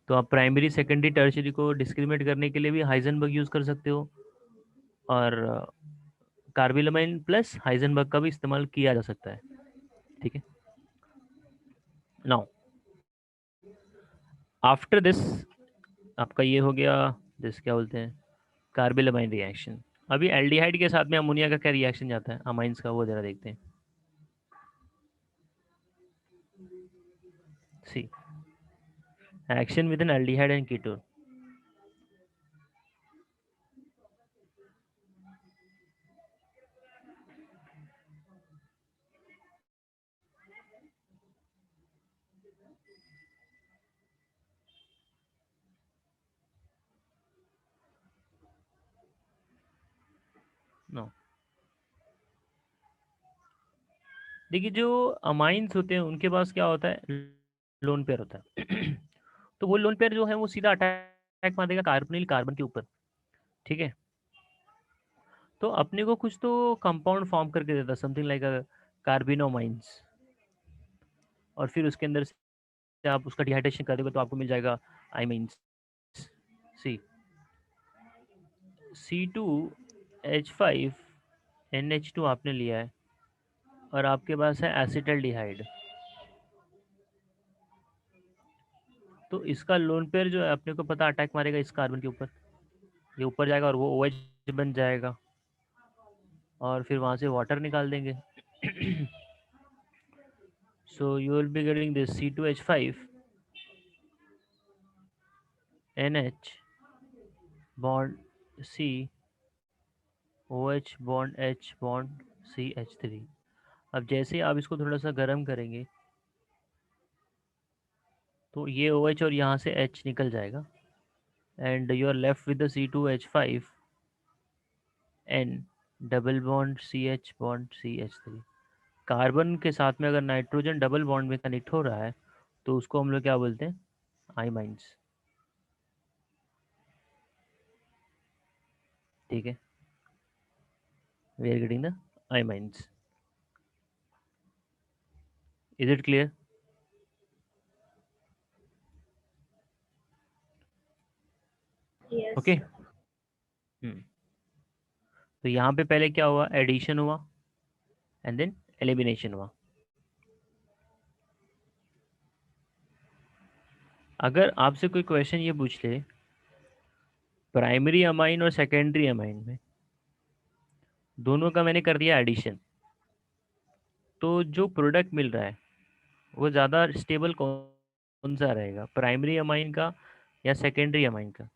तो आप प्राइमरी सेकेंडरी टर्शरी को डिस्क्रिमिनेट करने के लिए भी हाइजेनबर्ग यूज़ कर सकते हो, और कार्बिलमाइन प्लस हाइजेनबर्ग का भी इस्तेमाल किया जा सकता है। ठीक है, नाउ आफ्टर दिस आपका ये हो गया, दिस क्या बोलते हैं, कार्बिलमाइन रिएक्शन। अभी एल्डिहाइड के साथ में अमोनिया का क्या रिएक्शन जाता है अमाइंस का, वो जरा देखते हैं। See action with an aldehyde and ketone. No, देखिए जो अमाइंस होते हैं उनके पास क्या होता है, लोन पेयर होता है। तो वो लोन पेयर जो है वो सीधा अटैक मारेगा कार्बोनिल कार्बन के ऊपर, ठीक है। तो अपने को कुछ तो कंपाउंड फॉर्म करके देता, समथिंग लाइक अ कार्बिनोमाइंस, और फिर उसके अंदर से आप उसका डिहाइड्रेशन कर दोगे तो आपको मिल जाएगा आइमीन्स। सी C2H5NH2 आपने लिया है, और आपके पास है एसिटल्डिहाइड। तो इसका लोन पेयर जो है अपने को पता अटैक मारेगा इस कार्बन के ऊपर, ये ऊपर जाएगा और वो OH बन जाएगा, और फिर वहाँ से वाटर निकाल देंगे। सो you will be getting this C2H5NH bond C, OH bond H bond CH3। अब जैसे ही आप इसको थोड़ा सा गर्म करेंगे तो ये OH और यहाँ से H निकल जाएगा, and you are left with the C2H5N double bond CH bond CH3। Carbon के साथ में अगर नाइट्रोजन डबल बॉन्ड में कनेक्ट हो रहा है तो उसको हम लोग क्या बोलते हैं, आइमाइंस, ठीक है। We are getting the imines. Is it clear? Yes, okay. sir. तो यहाँ पे पहले क्या हुआ, एडिशन हुआ एंड देन एलिमिनेशन हुआ। अगर आपसे कोई क्वेश्चन ये पूछ ले, प्राइमरी अमाइन और सेकेंडरी अमाइन में दोनों का मैंने कर दिया एडिशन, तो जो प्रोडक्ट मिल रहा है वो ज़्यादा स्टेबल कौन सा रहेगा, प्राइमरी अमाइन का या सेकेंडरी अमाइन का?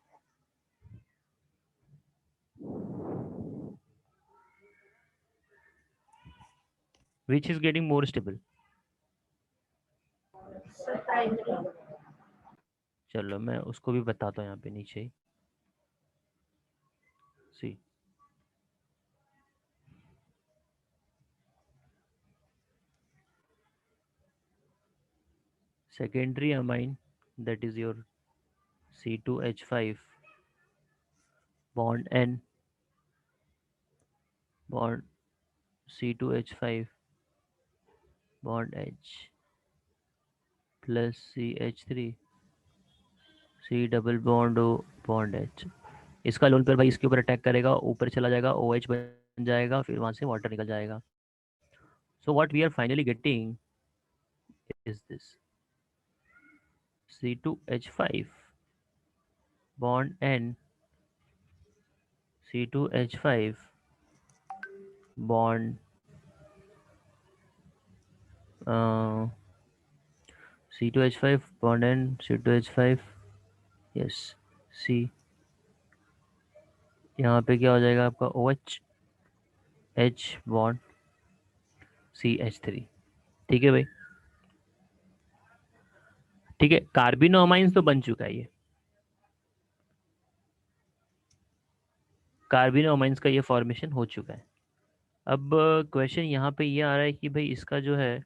Which is getting more stable? So primary. चलो मैं उसको भी बताता हूँ यहाँ पे नीचे ही। सी secondary amine, that is your C2H5 bond N bond C2H5 bond H plus CH3 C double bond O bond H। इसका लोन पेयर भाई इसके ऊपर अटैक करेगा, ऊपर चला जाएगा, OH बन जाएगा, फिर वहां से वाटर निकल जाएगा। So what we are finally getting is this C2H5 bond N C2H5 bond C2H5 bond N C2H5, yes see, यहाँ पे क्या हो जाएगा आपका OH H बॉन्ड CH3, ठीक है भाई। ठीक है, कार्बिनोमाइंस तो बन चुका है ये, कार्बिनोमाइंस का ये फॉर्मेशन हो चुका है। अब क्वेश्चन यहाँ पे ये आ रहा है कि भाई इसका जो है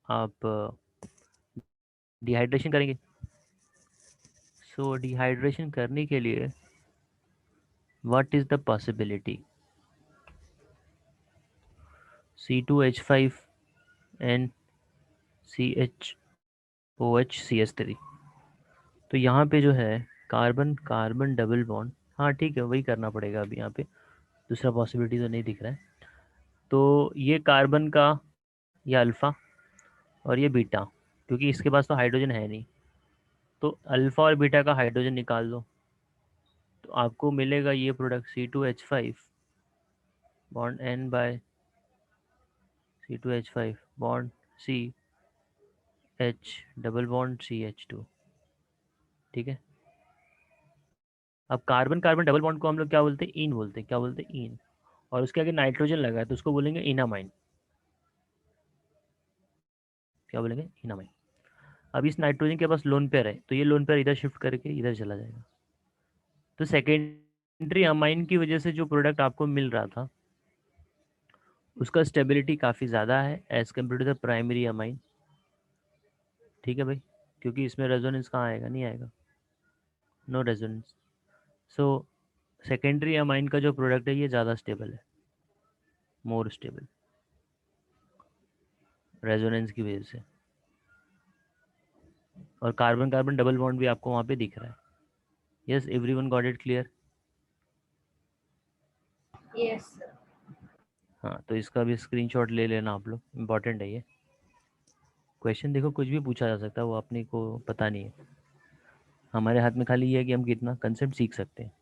आप डिहाइड्रेशन करेंगे। सो डिहाइड्रेशन करने के लिए what is the possibility, C2H5 and CHOH CH3। तो यहाँ पे जो है कार्बन कार्बन डबल बॉन्ड, हाँ ठीक है वही करना पड़ेगा अभी, यहाँ पे दूसरा पॉसिबिलिटी तो नहीं दिख रहा है। तो ये कार्बन का, ये अल्फ़ा और ये बीटा, क्योंकि इसके पास तो हाइड्रोजन है नहीं, तो अल्फ़ा और बीटा का हाइड्रोजन निकाल दो, तो आपको मिलेगा ये product C2H5 bond N by C2H5 bond C H double bond CH2, ठीक है। अब कार्बन कार्बन डबल बॉन्ड को हम लोग क्या बोलते हैं, इन बोलते हैं, क्या बोलते हैं, इन। और उसके आगे नाइट्रोजन लगा है तो उसको बोलेंगे इनामाइन, क्या बोलेंगे, इनामाइन। अब इस नाइट्रोजन के पास लोन पेयर है तो ये लोन पेयर इधर शिफ्ट करके इधर चला जाएगा। तो सेकेंडरी अमाइन की वजह से जो प्रोडक्ट आपको मिल रहा था उसका स्टेबिलिटी काफ़ी ज़्यादा है as compare to the primary amine. ठीक है भाई, क्योंकि इसमें रेजोनेंस कहाँ आएगा, नहीं आएगा, no resonance. So secondary amine का जो प्रोडक्ट है ये ज़्यादा स्टेबल है, मोर स्टेबल, रेजोनेंस की वजह से। और कार्बन कार्बन डबल बॉन्ड भी आपको वहाँ पे दिख रहा है। Yes, everyone got it clear? Yes sir. हाँ, तो इसका भी स्क्रीनशॉट ले लेना आप लोग, इम्पॉर्टेंट है ये क्वेश्चन। देखो कुछ भी पूछा जा सकता है, वो अपने को पता नहीं है, हमारे हाथ में खाली ये है कि हम कितना कंसेप्ट सीख सकते हैं।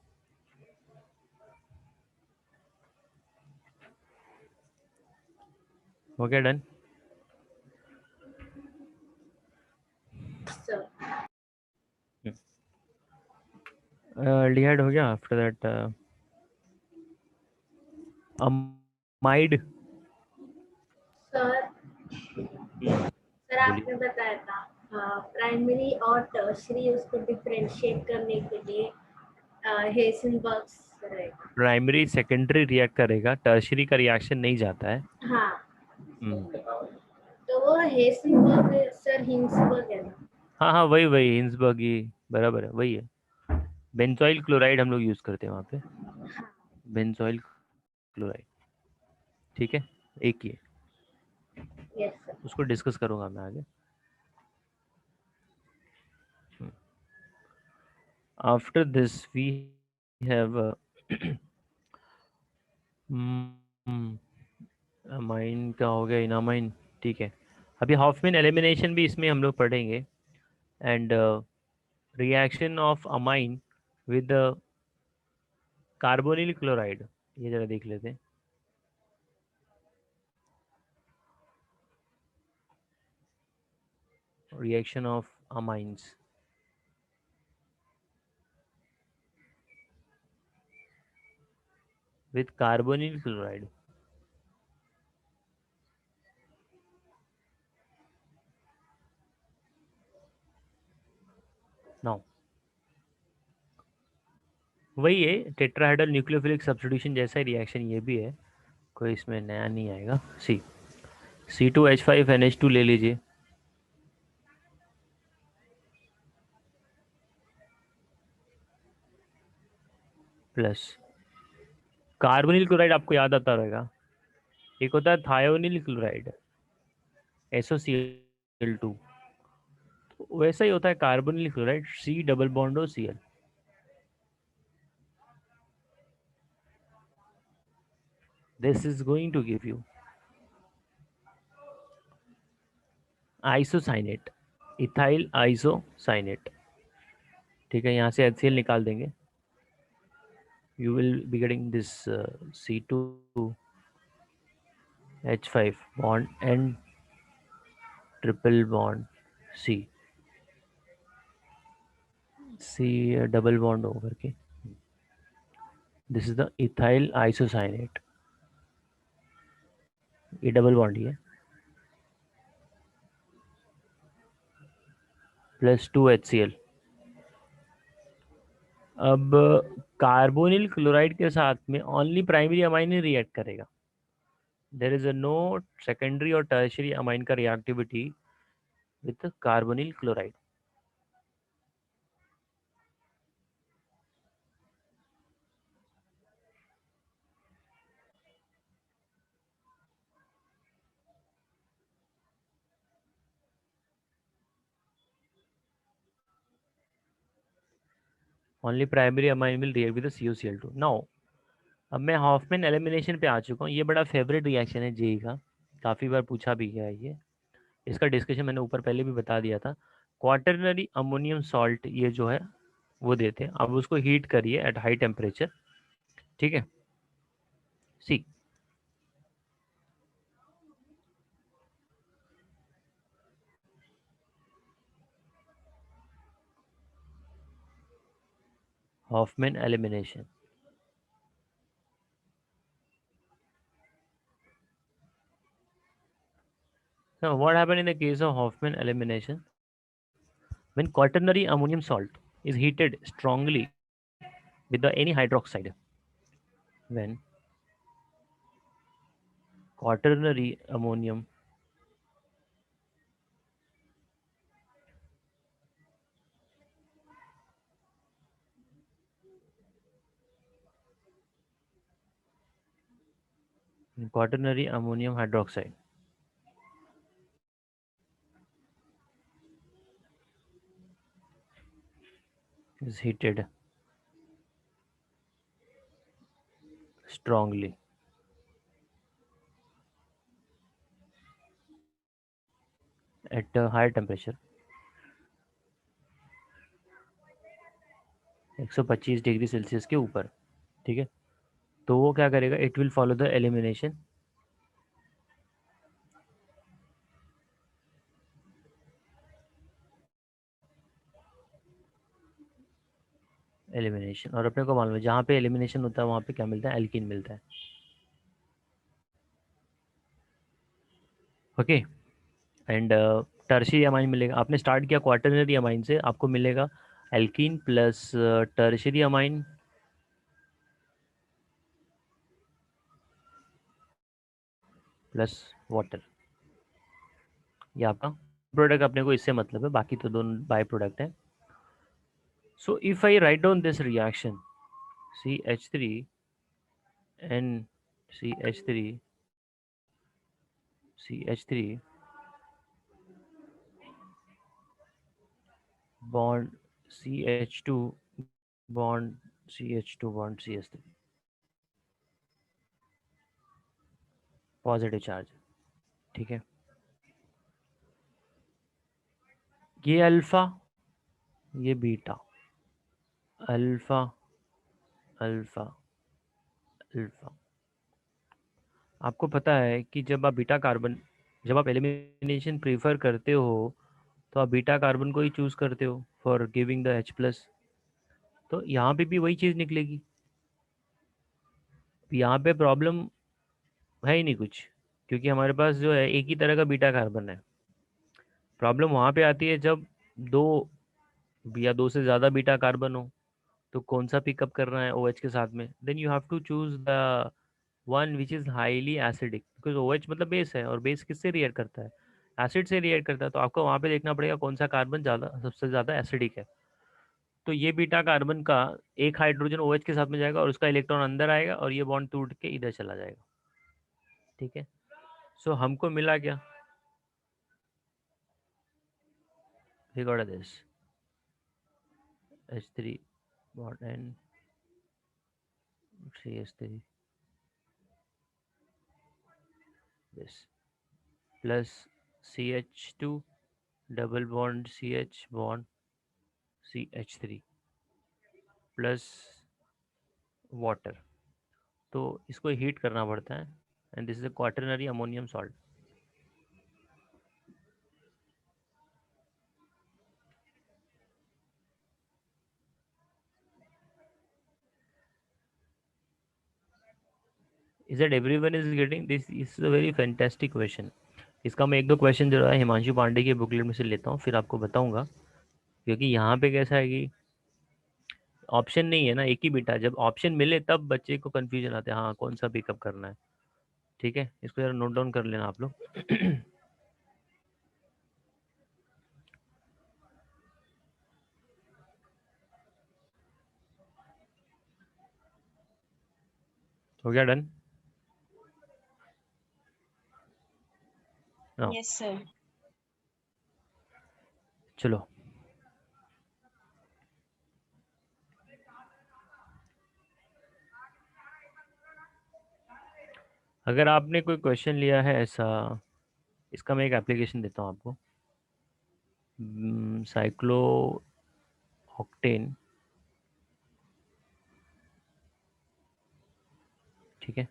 Okay, done. सर एल्डिहाइड हो गया। After that amide. Sir sir बोलिए। आपने बताया था प्राइमरी और टर्शरी उसको डिफरेंशिएट करने के लिए हेसेनबर्ग्स रहेगा। प्राइमरी सेकेंडरी रिएक्ट करेगा, टर्शरी का रिएक्शन नहीं जाता है। हाँ, हम्म, तो वो हेसेनबर्ग सर हिंसबर्ग है ना? हाँ हाँ, वही वही हिंसबर्ग ही, बराबर है, वही है। बेंजोइल क्लोराइड हम लोग यूज़ करते हैं वहाँ पे, बेंजोइल क्लोराइड। ठीक है, एक ही है, यस सर। उसको डिस्कस करूँगा मैं आगे। After this we have amine का हो गया, इनामाइन। ठीक है, अभी हॉफमैन एलिमिनेशन भी इसमें हम लोग पढ़ेंगे, and reaction of amine with carbonyl chloride, ये जरा देख लेते हैं। Reaction of amines with carbonyl chloride. Now वही है, टेट्राहेड्रल न्यूक्लियोफिलिक सब्स्टिट्यूशन जैसा ही रिएक्शन ये भी है, कोई इसमें नया नहीं आएगा। C2H5NH2 ले लीजिए, प्लस कार्बोनिल क्लोराइड आपको याद आता रहेगा, एक होता है थायोनिल क्लोराइड, SOCl2। तो वैसा ही होता है carbonyl chloride, C double bond O Cl। This is going to give you isocyanate, ethyl isocyanate. ठीक है, यहाँ से HCl निकाल देंगे, you will be getting this C2H5 bond and triple bond C, C double bond होकर के, this is the ethyl isocyanate, ये double bond ही है, प्लस 2HCl। अब कार्बोनिल क्लोराइड के साथ में ओनली प्राइमरी अमाइन ही रिएक्ट करेगा, there is a no secondary और टर्शरी अमाइन का reactivity with carbonyl chloride. Only primary amine will react with CuCl2। Now अब मैं हॉफमैन एलिमिनेशन पे आ चुका हूँ, ये बड़ा फेवरेट रिएक्शन है जेई का, काफ़ी बार पूछा भी गया है ये, इसका डिस्कशन मैंने ऊपर पहले भी बता दिया था। क्वाटरनरी अमोनियम सॉल्ट ये जो है वो देते हैं, अब उसको हीट करिए एट हाई टेम्परेचर। ठीक है, see Hofmann elimination. Now, what happened in the case of Hoffman elimination? When quaternary ammonium salt is heated strongly with the any hydroxide, when quaternary ammonium, quaternary ammonium hydroxide is heated strongly at a higher temperature, 125 degree Celsius के ऊपर, ठीक है। तो वो क्या करेगा, it will follow the elimination, elimination, और अपने को मालूम है जहाँ पे एलिमिनेशन होता है वहाँ पे क्या मिलता है, एल्कीन मिलता है। ओके, एंड टर्शियरी अमाइन मिलेगा। आपने स्टार्ट किया क्वाटरनरी अमाइन से, आपको मिलेगा alkene plus tertiary amine plus water. ये आपका प्रोडक्ट, अपने को इससे मतलब है, बाकी तो दोनों बाय प्रोडक्ट है। So if I write down this reaction CH3 and CH3 CH3 bond CH2 bond CH2 bond CH3, positive charge, ठीक है। ये अल्फा, ये बीटा, अल्फा अल्फा अल्फा। आपको पता है कि जब आप बीटा कार्बन, जब आप एलिमिनेशन प्रीफर करते हो तो आप बीटा कार्बन को ही चूज करते हो फॉर गिविंग द H+। तो यहाँ पे भी वही चीज़ निकलेगी, यहाँ पे प्रॉब्लम है ही नहीं कुछ, क्योंकि हमारे पास जो है एक ही तरह का बीटा कार्बन है। प्रॉब्लम वहाँ पे आती है जब दो या दो से ज़्यादा बीटा कार्बन हो, तो कौन सा पिकअप करना है OH के साथ में, then you have to choose the one which is highly acidic, because OH मतलब बेस है, और बेस किससे रिएक्ट करता है, एसिड से रिएक्ट करता है। तो आपको वहाँ पे देखना पड़ेगा कौन सा कार्बन ज़्यादा, सबसे ज़्यादा एसिडिक है। तो ये बीटा कार्बन का एक हाइड्रोजन OH के साथ में जाएगा और उसका इलेक्ट्रॉन अंदर आएगा और ये बॉन्ड टूट के इधर चला जाएगा, ठीक है। सो हमको मिला क्या, we got this H3 bond and CH3 this plus CH2 double bond CH bond CH3 plus water. तो इसको हीट करना पड़ता है, and this is a quaternary ammonium salt. Is that everyone is getting this, is a very fantastic question. इसका मैं एक दो question जो है हिमांशु पांडे की बुकलेट में से लेता हूँ, फिर आपको बताऊंगा। क्योंकि यहाँ पे कैसा है कि ऑप्शन नहीं है ना, एक ही बीटा, जब ऑप्शन मिले तब बच्चे को कंफ्यूजन आता है, हाँ कौन सा पिकअप करना है, ठीक है। इसको जरा नोट डाउन कर लेना आप लोग। हो गया डन? हाँ यस सर। चलो, अगर आपने कोई क्वेश्चन लिया है ऐसा, इसका मैं एक एप्लीकेशन देता हूँ आपको, साइक्लो ऑक्टेन, ठीक है।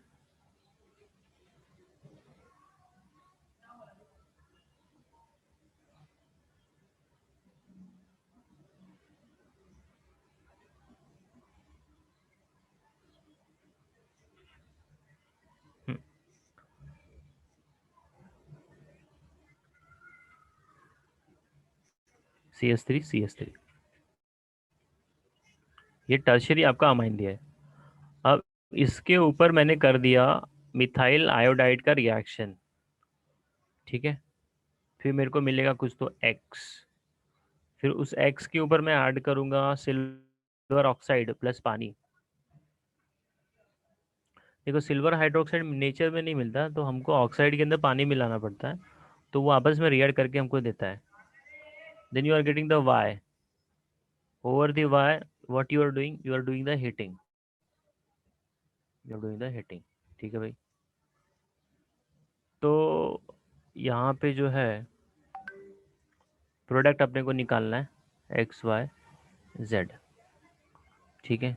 CH3 ये टर्शियरी आपका अमाइन दिया है। अब इसके ऊपर मैंने कर दिया मिथाइल आयोडाइड का रिएक्शन, ठीक है। फिर मेरे को मिलेगा कुछ तो X, फिर उस X के ऊपर मैं ऐड करूँगा सिल्वर ऑक्साइड प्लस पानी। देखो सिल्वर हाइड्रोक्साइड नेचर में नहीं मिलता, तो हमको ऑक्साइड के अंदर पानी मिलाना पड़ता है, तो वो आपस में रिएक्ट करके हमको देता है। Then you are getting the Y, over the Y what you are doing, you are doing the heating, you are doing the heating, ठीक है भाई। तो यहाँ पे जो है प्रोडक्ट अपने को निकालना है XYZ, ठीक है।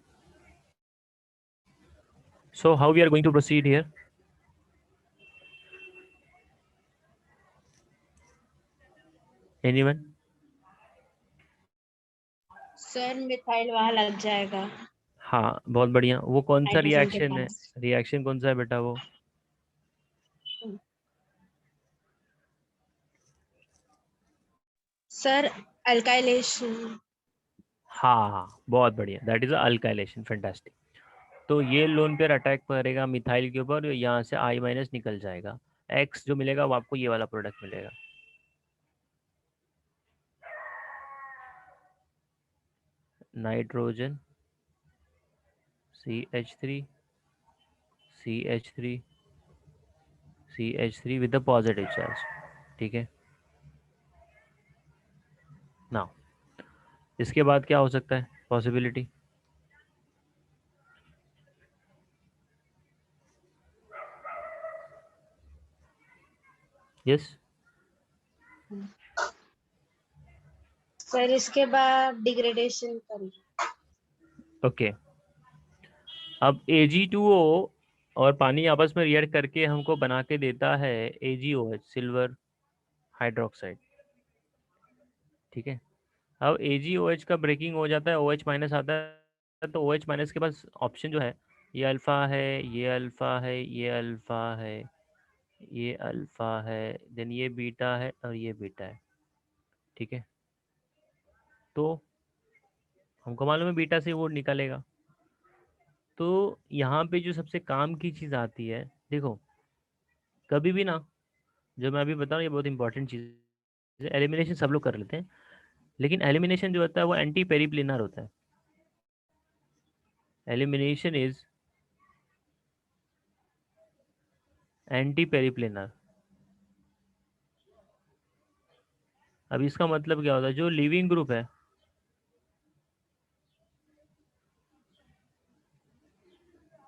So how we are going to proceed here, anyone? Sir methyl वहाँ लग जाएगा हाँ बहुत बढ़िया। वो कौन सा हाइड्रोजन के रिएक्शन है, पास। रिएक्शन कौन सा है बेटा वो? Sir alkylation. हाँ हाँ बहुत बढ़िया, दैट इज अल्काइलेशन, फैंटास्टिक। तो ये लोन पेयर अटैक करेगा मिथाइल के ऊपर, यहाँ से I माइनस निकल जाएगा, X जो मिलेगा वो आपको ये वाला प्रोडक्ट मिलेगा। Nitrogen CH3 CH3 CH3 with the positive charge, ठीक है ना। इसके बाद क्या हो सकता है पॉसिबिलिटी? यस। सर इसके बाद डिग्रेडेशन करिए। ओके, अब Ag2O और पानी आपस में रिएक्ट करके हमको बना के देता है AgOH, सिल्वर हाइड्रोक्साइड, ठीक है। अब AgOH का ब्रेकिंग हो जाता है, OH माइनस आता है, तो OH माइनस के पास ऑप्शन जो है ये अल्फ़ा है, ये अल्फ़ा है, ये अल्फ़ा है, ये अल्फ़ा है, देन ये बीटा है और ये बीटा है, ठीक है। तो हमको मालूम है बीटा से वो निकलेगा। तो यहाँ पे जो सबसे काम की चीज़ आती है, देखो कभी भी ना, जो मैं अभी बता रहा हूँ ये बहुत इंपॉर्टेंट चीज़ है। एलिमिनेशन सब लोग कर लेते हैं, लेकिन एलिमिनेशन जो होता है वो एंटी पेरिप्लिनर होता है। Elimination is anti periplanar. अब इसका मतलब क्या होता है, जो लिविंग ग्रुप है,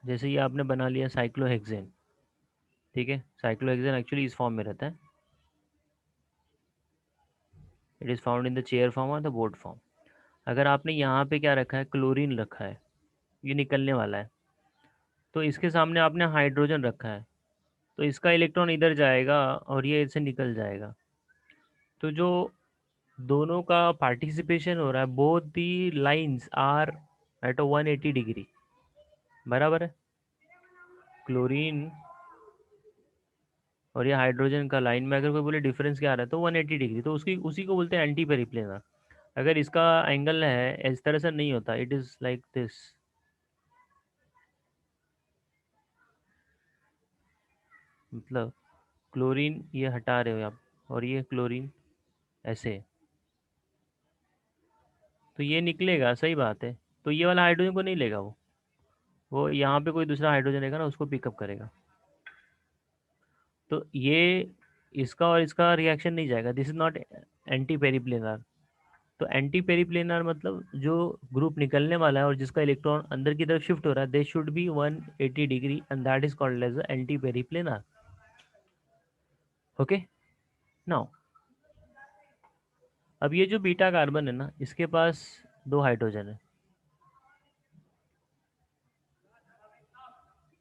जैसे ये आपने बना लिया साइक्लोहेक्सेन, ठीक है। साइक्लोहेक्सेन एक्चुअली इस फॉर्म में रहता है, it is found in the chair form और द बोर्ड फॉर्म। अगर आपने यहाँ पे क्या रखा है, क्लोरीन रखा है, ये निकलने वाला है, तो इसके सामने आपने हाइड्रोजन रखा है, तो इसका इलेक्ट्रॉन इधर जाएगा और ये इससे निकल जाएगा। तो जो दोनों का पार्टिसिपेशन हो रहा है, both the lines are at 180 degree, बराबर है। क्लोरीन और ये हाइड्रोजन का लाइन में अगर कोई बोले डिफरेंस क्या आ रहा है, तो 180 डिग्री, तो उसकी उसी को बोलते हैं एंटी पेरिप्लेनर। अगर इसका एंगल है इस तरह से नहीं होता, इट इज़ लाइक दिस, मतलब क्लोरीन ये हटा रहे हो आप और ये क्लोरीन ऐसे, तो ये निकलेगा, सही बात है। तो ये वाला हाइड्रोजन को नहीं लेगा वो यहाँ पे कोई दूसरा हाइड्रोजन रहेगा ना उसको पिकअप करेगा। तो ये इसका और इसका रिएक्शन नहीं जाएगा, दिस इज नॉट एंटी पेरिप्लेनर। तो एंटी पेरिप्लेनर मतलब जो ग्रुप निकलने वाला है और जिसका इलेक्ट्रॉन अंदर की तरफ शिफ्ट हो रहा है, they should be 180 degree and that is called as anti periplanar. Okay, now अब ये जो बीटा कार्बन है ना, इसके पास दो हाइड्रोजन है।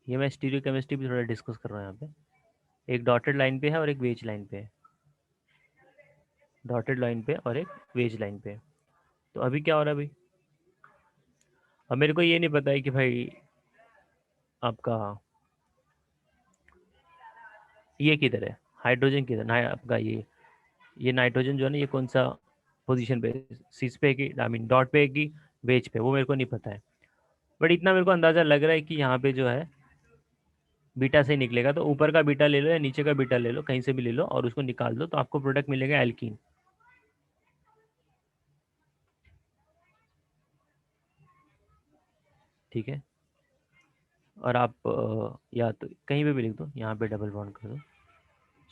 ये मैं स्टीरियो केमिस्ट्री भी थोड़ा डिस्कस कर रहा हूँ यहाँ पे। एक डॉटेड लाइन पे है और एक वेज लाइन पे है, डॉटेड लाइन पे और एक वेज लाइन पे। तो अभी क्या हो रहा है भाई, अब मेरे को ये नहीं पता है कि भाई आपका ये किधर है, हाइड्रोजन किधर ना आपका, ये नाइट्रोजन जो है ना, ये कौन सा पोजीशन पे, सिस पे की आई मीन डॉट पे की वेज पे, वो मेरे को नहीं पता है। बट इतना मेरे को अंदाज़ा लग रहा है कि यहाँ पे जो है बीटा से निकलेगा, तो ऊपर का बीटा ले लो या नीचे का बीटा ले लो, कहीं से भी ले लो और उसको निकाल दो, तो आपको प्रोडक्ट मिलेगा एल्कीन। ठीक है, और आप या तो कहीं पे भी लिख दो, यहाँ पे डबल बॉन्ड कर दो।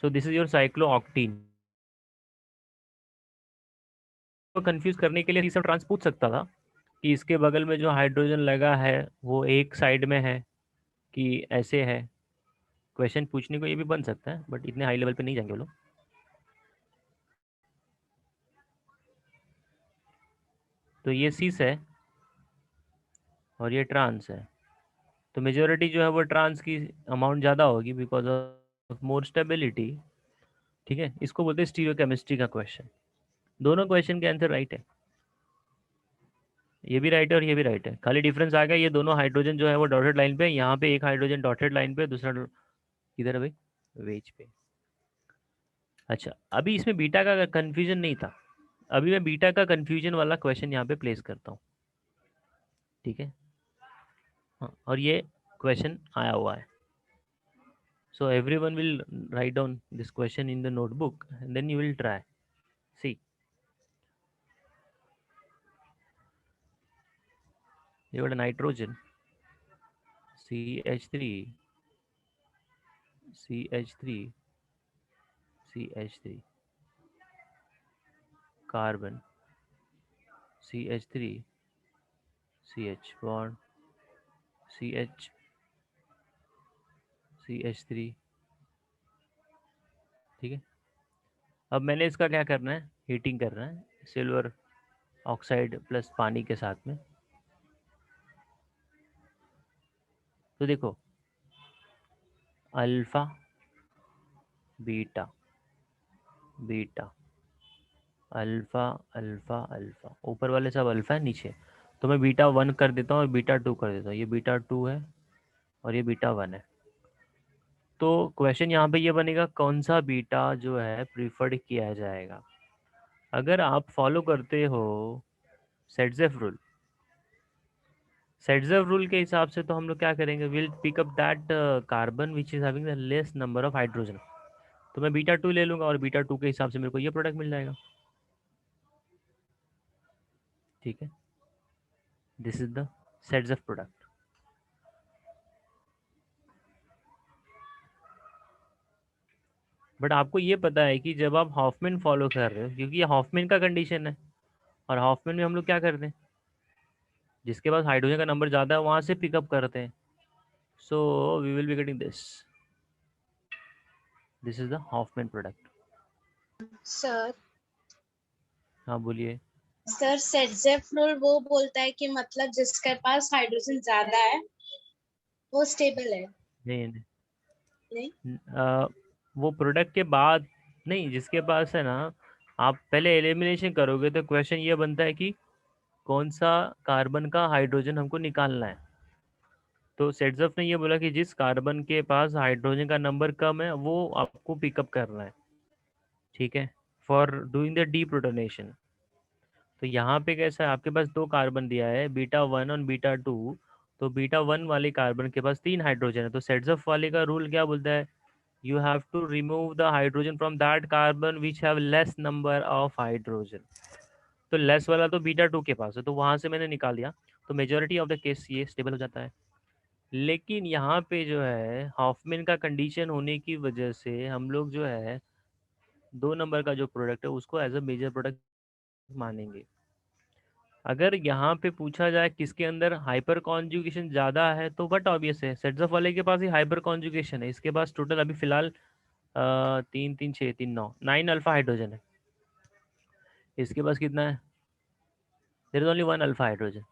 So this is your cyclooctene. तो कंफ्यूज करने के लिए ये सब ट्रांस पूछ सकता था कि इसके बगल में जो हाइड्रोजन लगा है वो एक साइड में है कि ऐसे है। क्वेश्चन पूछने को ये भी बन सकता है, बट इतने हाई लेवल पे नहीं जाएंगे वो लोग। तो ये सीस है और ये ट्रांस है, तो मेजोरिटी जो है वो ट्रांस की अमाउंट ज़्यादा होगी बिकॉज ऑफ मोर स्टेबिलिटी। ठीक है, इसको बोलते हैं स्टीरियोकेमिस्ट्री का क्वेश्चन। दोनों क्वेश्चन के आंसर राइट है, ये भी राइट है और ये भी राइट है। खाली डिफरेंस आ गया, ये दोनों हाइड्रोजन जो है वो डॉटेड लाइन पे, यहाँ पे एक हाइड्रोजन डॉटेड लाइन पे, दूसरा किधर है भाई, वेज पे। अच्छा, अभी इसमें बीटा का कंफ्यूजन नहीं था, अभी मैं बीटा का कंफ्यूजन वाला क्वेश्चन यहाँ पे प्लेस करता हूँ। ठीक है, हाँ, और ये क्वेश्चन आया हुआ है। So everyone will write down this question in the notebook and then you will try. See, you got a nitrogen, CH3, CH3, CH3, carbon, CH3, CH bond, CH, CH3। ठीक है, अब मैंने इसका क्या करना है, हीटिंग करना है सिल्वर ऑक्साइड प्लस पानी के साथ में। तो देखो, alpha, beta, beta, alpha, alpha, alpha, ऊपर वाले सब अल्फा है, नीचे तो मैं बीटा 1 कर देता हूँ और बीटा 2 कर देता हूँ। ये बीटा 2 है और ये बीटा 1 है। तो क्वेश्चन यहाँ पे ये बनेगा, कौन सा बीटा जो है प्रीफर्ड किया जाएगा। अगर आप फॉलो करते हो सेटजेफ रूल, सेटजेफ रूल के हिसाब से तो हम लोग क्या करेंगे, will pick up that carbon which is having the less number of hydrogen. तो मैं बीटा 2 ले लूंगा और बीटा 2 के हिसाब से मेरे को ये प्रोडक्ट मिल जाएगा। ठीक है, this is the सेटजेफ product. But आपको ये पता है कि जब आप हॉफमैन फॉलो कर रहे हो, क्योंकि ये हॉफमैन का कंडीशन है, और हॉफमैन में हम लोग क्या करते हैं, जिसके पास हाइड्रोजन का नंबर ज़्यादा है वहाँ से पिकअप करते हैं। So we will be getting this, this is the Hofmann product. Sir हाँ बोलिए। सर सेटजेफ रूल वो बोलता है कि मतलब जिसके पास हाइड्रोजन ज्यादा है वो स्टेबल है। नहीं नहीं, नहीं वो प्रोडक्ट के बाद नहीं, जिसके पास है ना, आप पहले एलिमिनेशन करोगे तो क्वेश्चन ये बनता है कि कौन सा कार्बन का हाइड्रोजन हमको निकालना है। तो सेट्सअप ने ये बोला कि जिस कार्बन के पास हाइड्रोजन का नंबर कम है वो आपको पिकअप करना है। ठीक है, for doing the D protonation. तो यहाँ पे कैसा है, आपके पास दो कार्बन दिया है, बीटा 1 और बीटा 2। तो बीटा 1 वाले कार्बन के पास 3 हाइड्रोजन है, तो सेट्सअप वाले का रूल क्या बोलता है, you have to remove the hydrogen from that carbon which have less number of hydrogen। तो लेस वाला तो बीटा 2 के पास है, तो वहां से मैंने निकाल दिया, तो मेजोरिटी ऑफ द केस ये स्टेबल हो जाता है। लेकिन यहाँ पे जो है हॉफमैन का कंडीशन होने की वजह से हम लोग जो है 2 नंबर का जो प्रोडक्ट है उसको एज अ मेजर प्रोडक्ट मानेंगे। अगर यहाँ पे पूछा जाए किसके अंदर हाइपर कॉन्जुगेशन ज़्यादा है, तो बट ऑब्वियस है सेट्सअप वाले के पास ही हाइपर कॉन्जुगेशन है। इसके पास टोटल अभी फिलहाल 3 3 6 3 9 अल्फा हाइड्रोजन है। इसके पास कितना है, there is only 1 alpha hydrogen.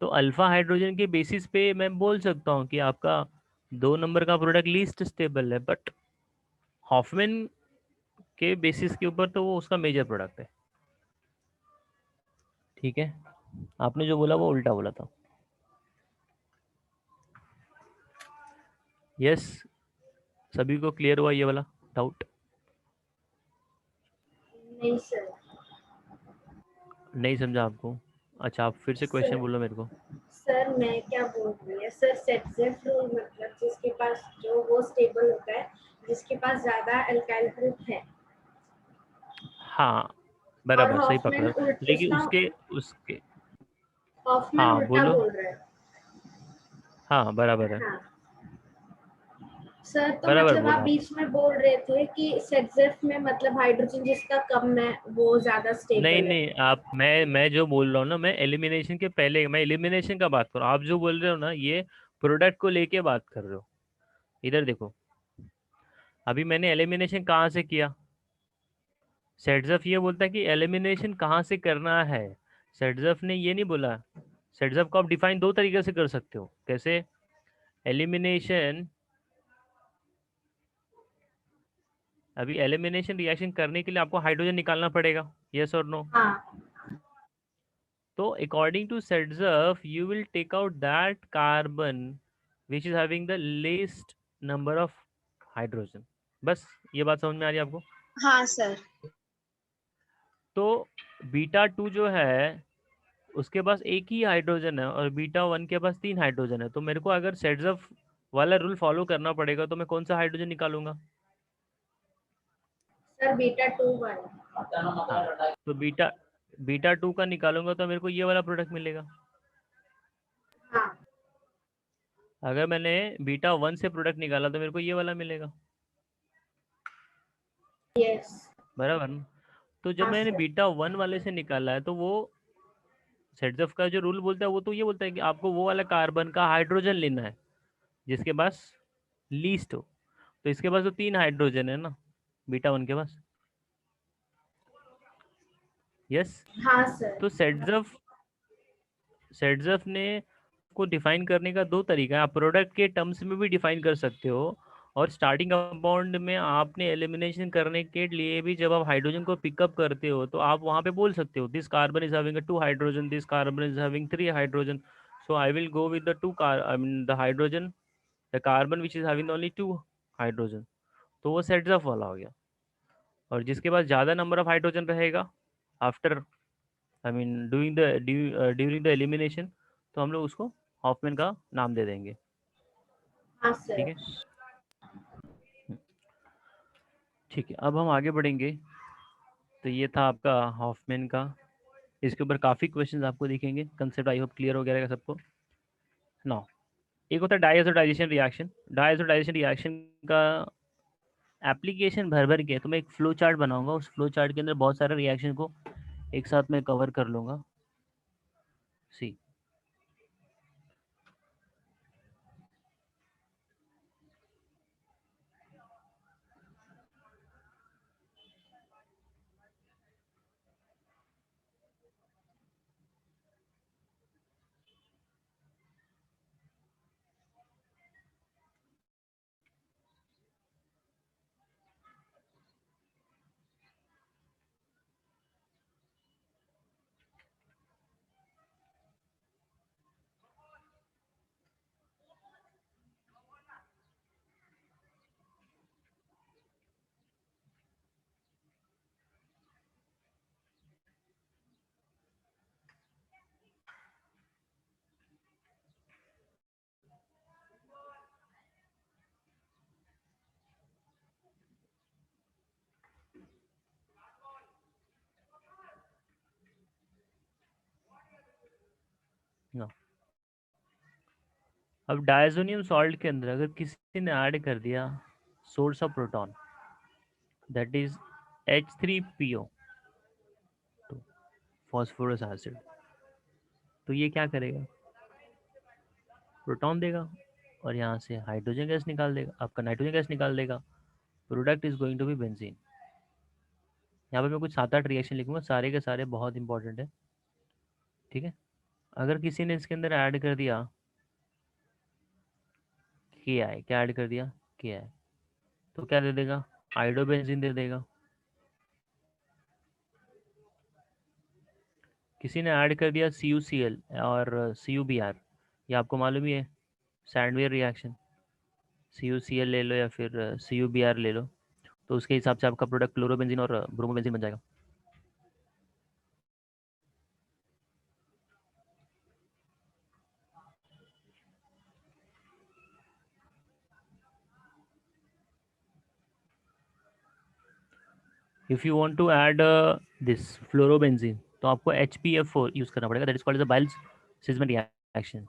तो अल्फा हाइड्रोजन के बेसिस पे मैं बोल सकता हूँ कि आपका 2 नंबर का प्रोडक्ट लीस्ट स्टेबल है, बट हॉफमैन के बेसिस के ऊपर तो वो उसका मेजर प्रोडक्ट है। ठीक है, आपने जो बोला वो उल्टा बोला था। यस, सभी को क्लियर हुआ ये वाला डाउट? नहीं सर। नहीं समझा आपको? अच्छा, आप फिर से क्वेश्चन सर बोलो मेरे को। सर मैं क्या बोल रही है सर, सेटजेफ रूल मतलब जिसके पास जो वो स्टेबल होता है जिसके पास ज्यादा अल्काइल ग्रुप है। हाँ और बराबर, सही हॉफमैन पकड़ा। लेकिन उसका उसके उसके हॉफमैन हाँ उल्टा बोलो। बोल रहा है। हाँ बराबर है, हाँ सर, तो बराबर मतलब आप बोला आपने। बीच में बोल रहे थे कि सेटजेफ में मतलब हाइड्रोजन जिसका कम है वो ज्यादा नहीं स्टेबल है। नहीं, आप मैं जो बोल रहा हूँ ना, मैं एलिमिनेशन के पहले, मैं एलिमिनेशन का बात कर रहा हूँ। आप जो बोल रहे हो ना, ये प्रोडक्ट को लेके बात कर रहे हो। इधर देखो, अभी मैंने एलिमिनेशन कहाँ से किया। सेटजफ ये बोलता है कि एलिमिनेशन कहाँ से करना है। सेटजफ ने ये नहीं बोला। सेटजफ को आप डिफाइन दो तरीके से कर सकते हो। कैसे? एलिमिनेशन, अभी एलिमिनेशन रिएक्शन करने के लिए आपको हाइड्रोजन निकालना पड़ेगा, यस और नो? हाँ तो according to Saytzeff you will take out that carbon which is having the least number of hydrogen. बस ये बात समझ में आ रही है आपको? हाँ सर। तो बीटा टू जो है उसके पास एक ही हाइड्रोजन है और बीटा वन के पास तीन हाइड्रोजन है। तो मेरे को अगर सेटजफ वाला रूल फॉलो करना पड़ेगा तो मैं कौन सा हाइड्रोजन निकालूंगा? सर, बीटा 2 वाला। हाँ, तो बीटा बीटा टू का निकालूंगा तो मेरे को ये वाला प्रोडक्ट मिलेगा। हाँ अगर मैंने बीटा वन से प्रोडक्ट निकाला तो मेरे को ये वाला मिलेगा, यस। बराबर ना? तो जब हाँ मैंने सर। बीटा वन वाले से निकाला है तो वो सेटजफ का जो रूल बोलता है वो तो ये बोलता है कि आपको वो वाला कार्बन का हाइड्रोजन लेना है जिसके पास लीस्ट हो। तो इसके पास तो तीन हाइड्रोजन है ना, बीटा वन के पास। यस। हाँ सर। तो सेटजफ सेटजफ ने को डिफाइन करने का दो तरीका है। आप प्रोडक्ट के टर्म्स में भी डिफाइन कर सकते हो, और स्टार्टिंग कंपाउंड में आपने एलिमिनेशन करने के लिए भी जब आप हाइड्रोजन को पिकअप करते हो तो आप वहाँ पे बोल सकते हो this carbon is having two hydrogen, this carbon is having three hydrogen, so I will go with the two car I mean the hydrogen, the carbon which is having only two hydrogen. तो वो sets वाला हो गया। और जिसके पास ज़्यादा number of hydrogen रहेगा after I mean during the elimination, तो हम लोग उसको हॉफमैन का नाम दे देंगे। हाँ ठीक सर। है, ठीक है। अब हम आगे बढ़ेंगे। तो ये था आपका हॉफमैन का। इसके ऊपर काफ़ी क्वेश्चंस आपको दिखेंगे। कंसेप्ट आई होप क्लियर हो गया रहेगा सबको। नाउ एक होता है डाइआज़ोडाइजेशन रिएक्शन। डाइआज़ोडाइजेशन रिएक्शन का एप्लीकेशन भर भर के तो मैं एक फ्लो चार्ट बनाऊंगा। उस फ्लो चार्ट के अंदर बहुत सारे रिएक्शन को एक साथ में कवर कर लूँगा। सी, ना अब डायजोनियम सॉल्ट के अंदर अगर किसी ने ऐड कर दिया source of proton, that is H3PO, तो फॉस्फोरस एसिड, तो ये क्या करेगा? प्रोटॉन देगा और यहाँ से हाइड्रोजन गैस निकाल देगा, आपका नाइट्रोजन गैस निकाल देगा। Product is going to be benzene. यहाँ पे मैं कुछ 7-8 रिएक्शन लिखूंगा, सारे के सारे बहुत इंपॉर्टेंट है। ठीक है। अगर किसी ने इसके अंदर ऐड कर दिया KI, क्या ऐड कर दिया? KI, तो क्या दे देगा? हाइड्रोबेंजीन दे देगा। किसी ने ऐड कर दिया CuCl और CuBr, ये आपको मालूम ही है, सैंडवेयर रिएक्शन। CuCl ले लो या फिर CuBr ले लो, तो उसके हिसाब से आपका प्रोडक्ट क्लोरोबेंजीन और ब्रोमोबेंजीन बन जाएगा। If you want to add this fluorobenzene तो आपको HPF4 यूज़ करना पड़ेगा, that is called as a Balz Schiemann reaction.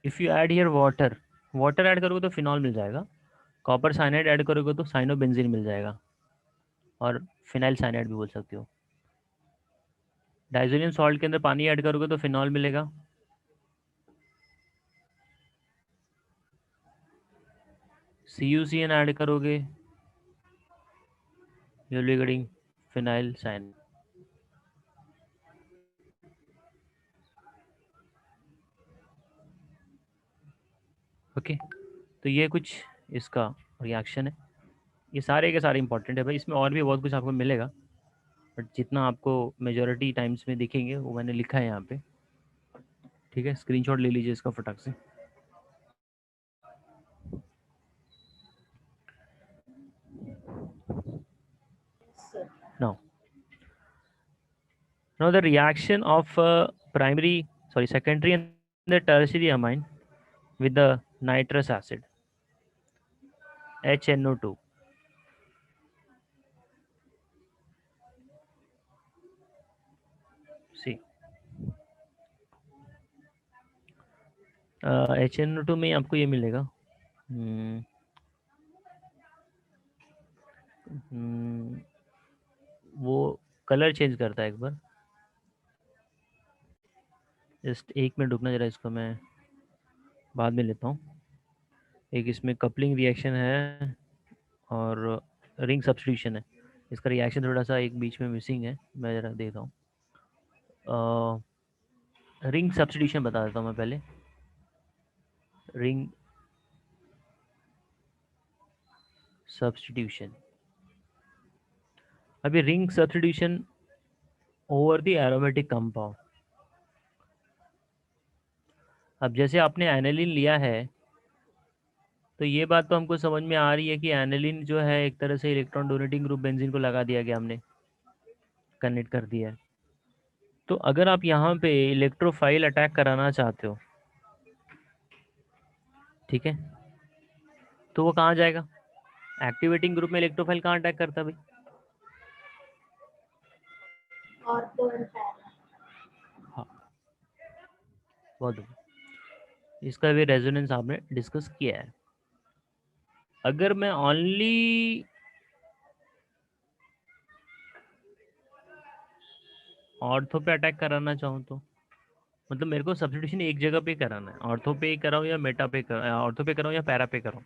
If you add here water, water add करोगे तो फिनॉल मिल जाएगा, कॉपर साइनाइड ऐड करोगे तो साइनोबेंजीन मिल जाएगा, और फिनाइल साइनाइड भी बोल सकते हो. डाइजोनियम सॉल्ट के अंदर पानी ऐड करोगे तो फिनॉल मिलेगा. CuCN ऐड करोगे, you'll be getting phenyl cyanide. Okay, तो ये कुछ इसका रिएक्शन है. ये सारे के सारे इंपॉर्टेंट है भाई, इसमें और भी बहुत कुछ आपको मिलेगा, बट जितना आपको मेजॉरिटी टाइम्स में दिखेंगे वो मैंने लिखा है यहाँ पे. ठीक है, स्क्रीनशॉट ले लीजिए इसका फटाक से. sir. Now, the reaction of secondary and the tertiary amine with the nitrous acid, HNO2. See, HNO2 में आपको ये मिलेगा. वो कलर चेंज करता है एक बार, जस्ट 1 मिनट रुकना जरा, इसको मैं बाद में लेता हूँ. एक इसमें कपलिंग रिएक्शन है और रिंग सब्स्टिट्यूशन है. इसका रिएक्शन थोड़ा सा एक बीच में मिसिंग है, मैं ज़रा देता हूँ. रिंग सब्स्टिट्यूशन बता देता हूँ मैं पहले. रिंग सब्स्टिट्यूशन, अभी ring substitution over the aromatic compound. अब जैसे आपने एनालिन लिया है, तो ये बात तो हमको समझ में आ रही है कि एनालिन जो है एक तरह से इलेक्ट्रॉन डोनेटिंग ग्रुप बेंजीन को लगा दिया गया, हमने कनेक्ट कर दिया है. तो अगर आप यहाँ पे इलेक्ट्रोफाइल अटैक कराना चाहते हो, ठीक है, तो वो कहाँ जाएगा? एक्टिवेटिंग ग्रुप में इलेक्ट्रोफाइल कहाँ अटैक करता है भाई? Ortho and para. हाँ, बहुत बढ़िया. इसका भी रेजोनेंस आपने डिस्कस किया है. अगर मैं ओनली ऑर्थो पे अटैक कराना चाहूँ तो, मतलब मेरे को सब्स्टिट्यूशन एक जगह पे कराना है, ऑर्थो पे कराऊँ या मेटा पे ऑर्थो पे कराऊँ या पैरा पे कराऊँ.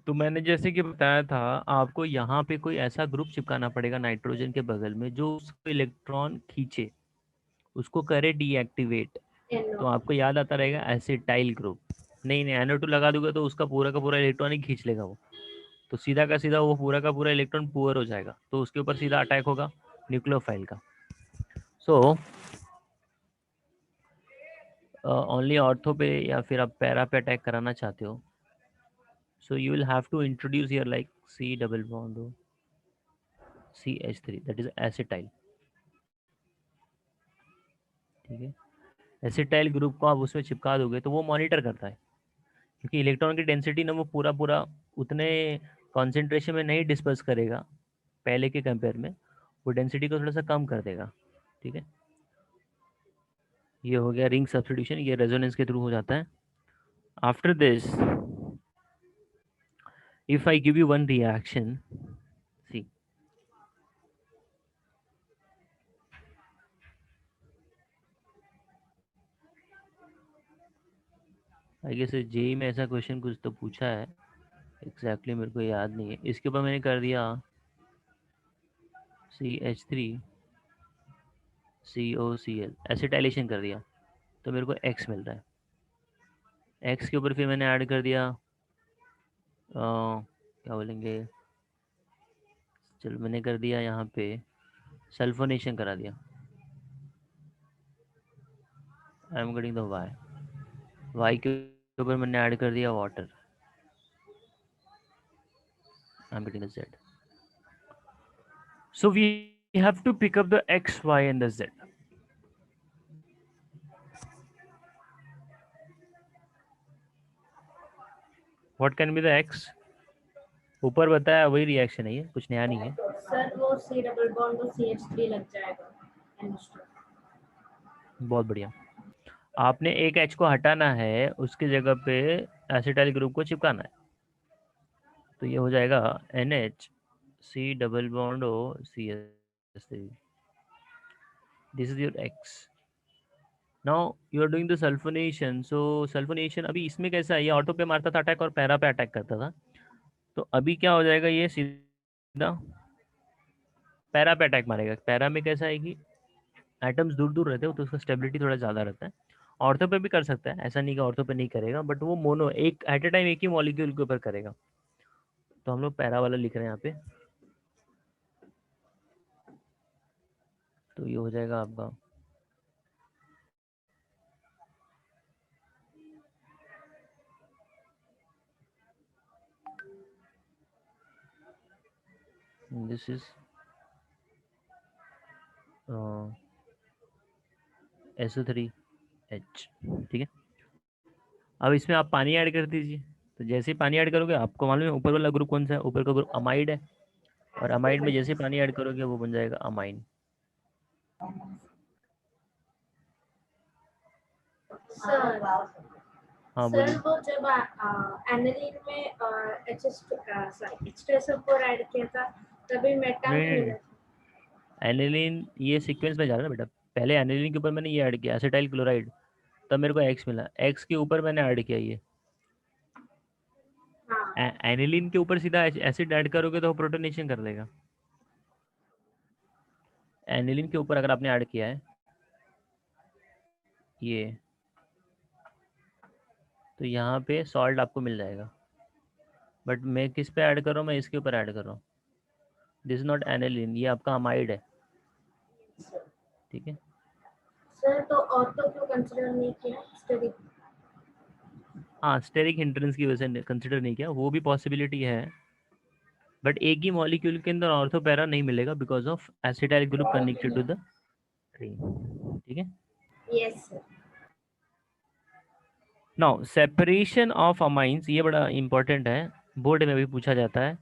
तो मैंने जैसे कि बताया था, आपको यहाँ पे कोई ऐसा ग्रुप चिपकाना पड़ेगा नाइट्रोजन के बगल में जो उसको इलेक्ट्रॉन खींचे, उसको करे डीएक्टिवेट. तो NO. आपको याद आता रहेगा एसिटाइल ग्रुप. नहीं नहीं, NO2 लगा दूंगा तो उसका पूरा का पूरा इलेक्ट्रॉन ही खींच लेगा वो, तो सीधा का सीधा वो पूरा का पूरा इलेक्ट्रॉन पुअर हो जाएगा, तो उसके ऊपर सीधा अटैक होगा न्यूक्लियोफाइल का. सो ओनली ऑर्थो पे या फिर आप पैरा पे अटैक कराना चाहते हो, so you will have to introduce here like C double bond हो CH3, दैट इज एसिटाइल. ठीक है, एसिटाइल ग्रुप को आप उसमें चिपका दोगे तो वो मॉनिटर करता है, क्योंकि इलेक्ट्रॉन की डेंसिटी ना वो पूरा पूरा उतने कॉन्सेंट्रेशन में नहीं डिस्पर्स करेगा पहले के कंपेयर में, वो डेंसिटी को थोड़ा सा कम कर देगा. ठीक है, ये हो गया रिंग सब्स्टिट्यूशन, ये रेजोनेंस के थ्रू हो जाता है. After this if I give you one reaction, see, I guess JEE में ऐसा क्वेश्चन कुछ तो पूछा है, एग्जैक्टली मेरे को याद नहीं है. इसके ऊपर मैंने कर दिया CH3 COCl, एसिटाइलेशन कर दिया, तो मेरे को X मिल रहा है. X के ऊपर फिर मैंने ऐड कर दिया क्या बोलेंगे, चलो मैंने कर दिया यहाँ पे सल्फोनेशन करा दिया, I am getting the Y के ऊपर मैंने ऐड कर दिया water, I am getting the Z. So we You have to pick up the X, Y and the Z. What can be the X? ऊपर बताया वही रिएक्शन है, ये कुछ नया नहीं है सर वो C डबल बॉन्ड और CH3 लग जाएगा NH2। बहुत बढ़िया। आपने एक H को हटाना है, उसकी जगह पे एसिटाइल ग्रुप को चिपकाना है, तो ये हो जाएगा NH C double bond O CH3। This is your X। Now you are doing the sulphonation. So sulphonation अभी इसमें कैसा है, ये ऑटो पे मारता था अटैक और पैरा पे अटैक करता था, तो अभी क्या हो जाएगा, ये सीधा पैरा पे अटैक मारेगा। पैरा में कैसा है कि एटम्स दूर दूर रहते हो तो उसका स्टेबिलिटी थोड़ा ज़्यादा रहता है। ऑर्थो पे भी कर सकता है, ऐसा नहीं कि ऑर्थो पे नहीं करेगा, बट वो मोनो एक एट ए टाइम एक ही मॉलिक्यूल के ऊपर करेगा। तो हम लोग पैरा वाला लिख रहे हैं यहाँ पे, तो ये हो जाएगा आपका दिस इज SO3H। ठीक है, अब इसमें आप पानी ऐड कर दीजिए। तो जैसे ही पानी ऐड करोगे, आपको मालूम है ऊपर वाला ग्रुप कौन सा है, ऊपर का ग्रुप अमाइड है, और अमाइड में जैसे पानी ऐड करोगे वो बन जाएगा अमाइन। सर हाँ सर बोलिए। वो जब एनालिन में H2SO4 ऐड किया था तभी मेटा नहीं नहीं, मिला था। एनिलीन ये सीक्वेंस में जा रहा है बेटा। पहले एनिलीन के ऊपर मैंने ये ऐड किया एसिटाइल क्लोराइड, तब मेरे को एक्स मिला। एक्स के ऊपर मैंने ऐड किया ये हाँ एनिलीन के ऊपर सीधा एसिड ऐड करोगे तो वो प्रोटोनेशन कर देगा। एनिलीन के ऊपर अगर आपने ऐड किया है ये, तो यहाँ पे सॉल्ट आपको मिल जाएगा। बट मैं किस पे ऐड कर रहा हूँ, मैं इसके ऊपर ऐड कर रहा हूँ। दिस नॉट एनिलीन, ये आपका अमाइड है। ठीक है, सर तो ऑर्थो क्यों कंसीडर नहीं किया स्टडी? हाँ स्टेरिक हिंड्रेंस की वजह से कंसिडर नहीं किया, वो भी पॉसिबिलिटी है, बट एक ही मॉलिक्यूल के अंदर ऑर्थो पैरा नहीं मिलेगा because of acetyl group connected to the ring. ठीक है, yes sir. Now separation of amines, ये बड़ा इंपॉर्टेंट है, बोर्ड में भी पूछा जाता है।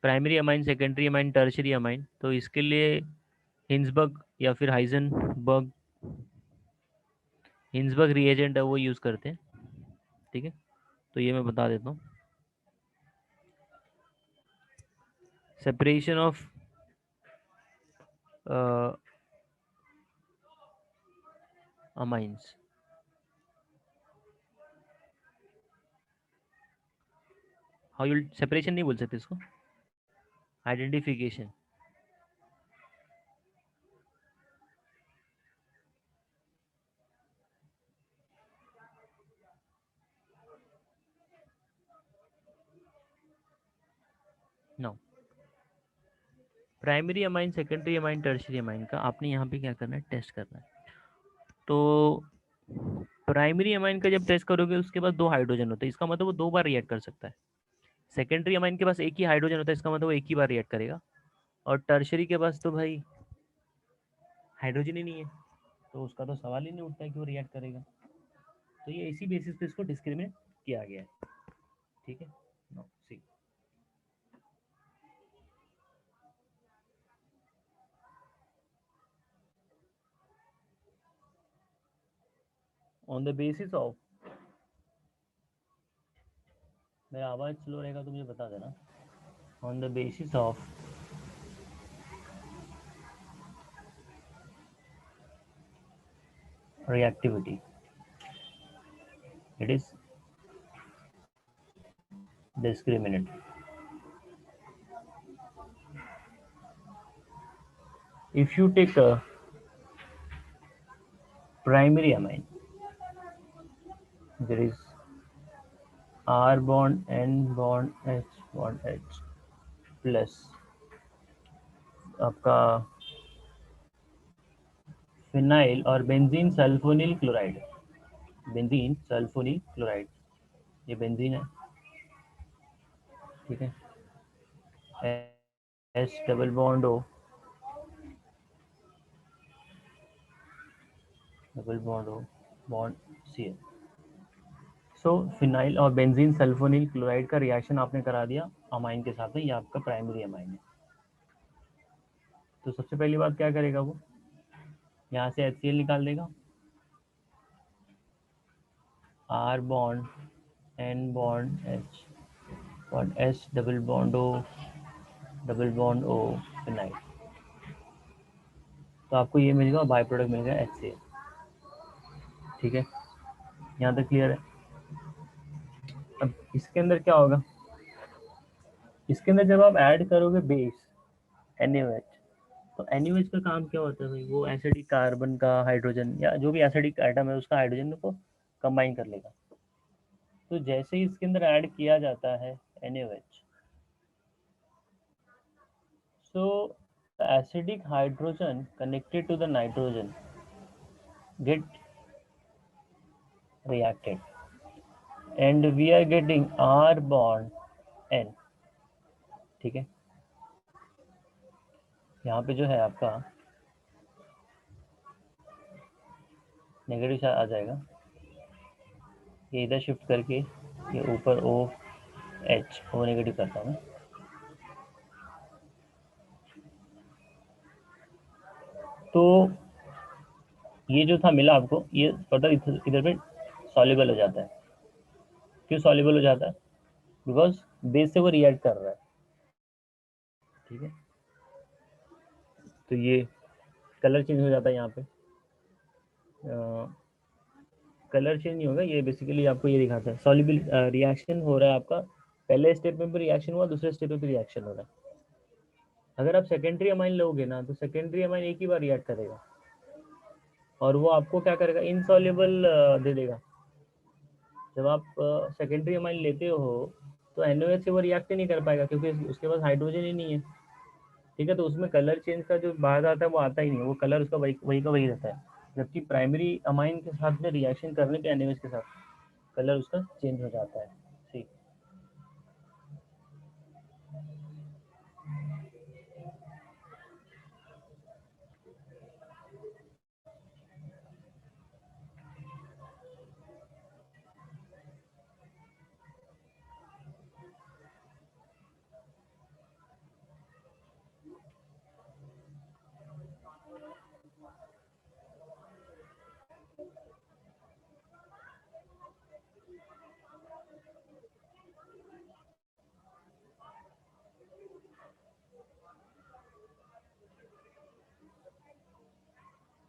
Primary amine, secondary amine, tertiary amine, तो इसके लिए हिंसबर्ग या फिर हिंसबर्ग रिएजेंट है वो यूज़ करते हैं। ठीक है, तो ये मैं बता देता हूँ। Separation of amines, how you separation नहीं बोल सकते इसको, identification. No, primary amine, secondary amine, tertiary amine का आपने यहाँ पे क्या करना है, टेस्ट करना है। तो प्राइमरी अमाइन का जब टेस्ट करोगे उसके पास 2 हाइड्रोजन होते हैं, इसका मतलब वो 2 बार रिएक्ट कर सकता है। सेकेंडरी अमाइन के पास एक ही हाइड्रोजन होता है, इसका मतलब वो एक ही बार रिएक्ट करेगा। और टर्शरी के पास तो भाई हाइड्रोजन ही नहीं है, तो उसका तो सवाल ही नहीं उठता है कि वो रिएक्ट करेगा। तो ये इसी बेसिस पे इसको डिस्क्रिमिनेट किया गया है। ठीक है, no see on the basis of, मेरा आवाज़ स्लो रहेगा तो मुझे बता देना। On the basis of reactivity, it is discriminant. If you take a primary amine, there is R bond, N bond, H plus आपका फिनाइल और benzene sulphonyl chloride, benzene sulphonyl chloride, ये बेंजीन है। ठीक है, S double bond O double bond O bond Cl। So phenyl और benzene sulphonyl chloride का reaction आपने करा दिया अमाइन के साथ में, ये आपका प्राइमरी अमाइन है। तो सबसे पहली बात क्या करेगा वो, यहाँ से HCl निकाल देगा, R bond N bond H bond H double bond O phenyl. तो आपको ये मिलेगा, बाय प्रोडक्ट मिलेगा HCl। ठीक है, यहाँ तक क्लियर है। अब इसके अंदर क्या होगा, इसके अंदर जब आप ऐड करोगे बेस NaOH, तो NaOH का काम क्या होता है भाई, वो एसिडिक कार्बन का हाइड्रोजन या जो भी एसिडिक आइटम है उसका हाइड्रोजन को कंबाइन कर लेगा। तो जैसे ही इसके अंदर ऐड किया जाता है NaOH, so the acidic hydrogen connected to the nitrogen get reacted and we are getting R bond N। ठीक है, यहाँ पे जो है आपका नेगेटिव आ जाएगा, ये इधर शिफ्ट करके ये ऊपर OH O नेगेटिव करता हूँ। तो ये जो था मिला आपको, ये फर्दर इधर पे सॉल्युबल हो जाता है। क्यों सॉल्युबल हो जाता है, बिकॉज बेस से वो रिएक्ट कर रहा है। ठीक है, तो ये कलर चेंज हो जाता है, यहाँ पे कलर चेंज नहीं होगा, ये बेसिकली आपको ये दिखाता है सॉल्युबल रिएक्शन हो रहा है आपका, पहले स्टेप में भी रिएक्शन हुआ, दूसरे स्टेप में भी रिएक्शन हो रहा है। अगर आप सेकेंडरी अमाइन लोगे ना, तो सेकेंडरी अमाइन एक ही बार रिएक्ट करेगा और वो आपको क्या करेगा, इनसॉल्युबल दे देगा। जब आप सेकेंडरी अमाइन लेते हो तो NaOH से वो रिएक्ट ही नहीं कर पाएगा, क्योंकि उसके पास हाइड्रोजन ही नहीं है। ठीक है, तो उसमें कलर चेंज का जो बाहर आता है वो आता ही नहीं, वो कलर उसका वही का वही रहता है। जबकि प्राइमरी अमाइन के साथ में रिएक्शन करने पे NaOH के साथ कलर उसका चेंज हो जाता है। ठीक,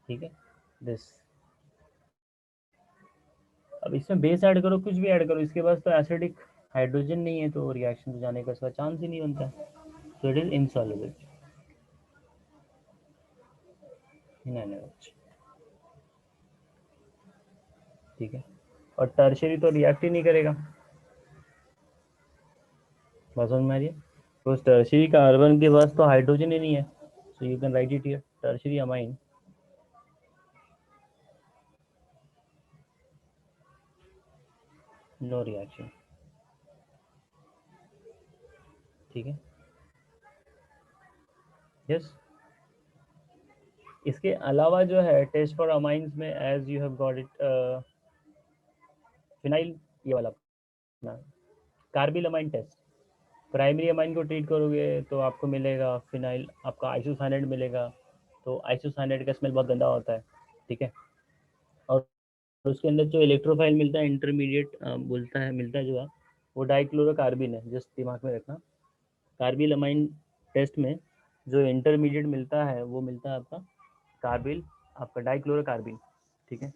ठीक है दिस। अब इसमें बेस ऐड करो, कुछ भी ऐड करो, इसके पास तो एसिडिक हाइड्रोजन नहीं है, तो रिएक्शन तो जाने का इसका चांस ही नहीं बनता है। तो it is insoluble in NaOH। ठीक है, और टर्शियरी तो रिएक्ट ही नहीं करेगा, बात समझ में आ रही है। तो टर्शियरी कार्बन के पास तो हाइड्रोजन ही नहीं है, so you can write it here, tertiary amine no reaction. ठीक है, यस। इसके अलावा जो है टेस्ट फॉर अमाइंस में, as you have got it, phenyl, ये वाला अपना carbylamine test. Primary amine को ट्रीट करोगे तो आपको मिलेगा फिनाइल, आपका आइसोसाइनेट मिलेगा। तो आइसोसाइनेट का स्मेल बहुत गंदा होता है। ठीक है, और उसके अंदर जो इलेक्ट्रोफाइल मिलता है, इंटरमीडिएट बोलता है मिलता है जो है, वो डाइक्लोरोकार्बिन है, जस्ट दिमाग में रखना। कार्बिल अमाइन टेस्ट में जो इंटरमीडिएट मिलता है वो मिलता है आपका कार्बिल, आपका डाइक्लोरोकार्बिन। ठीक है,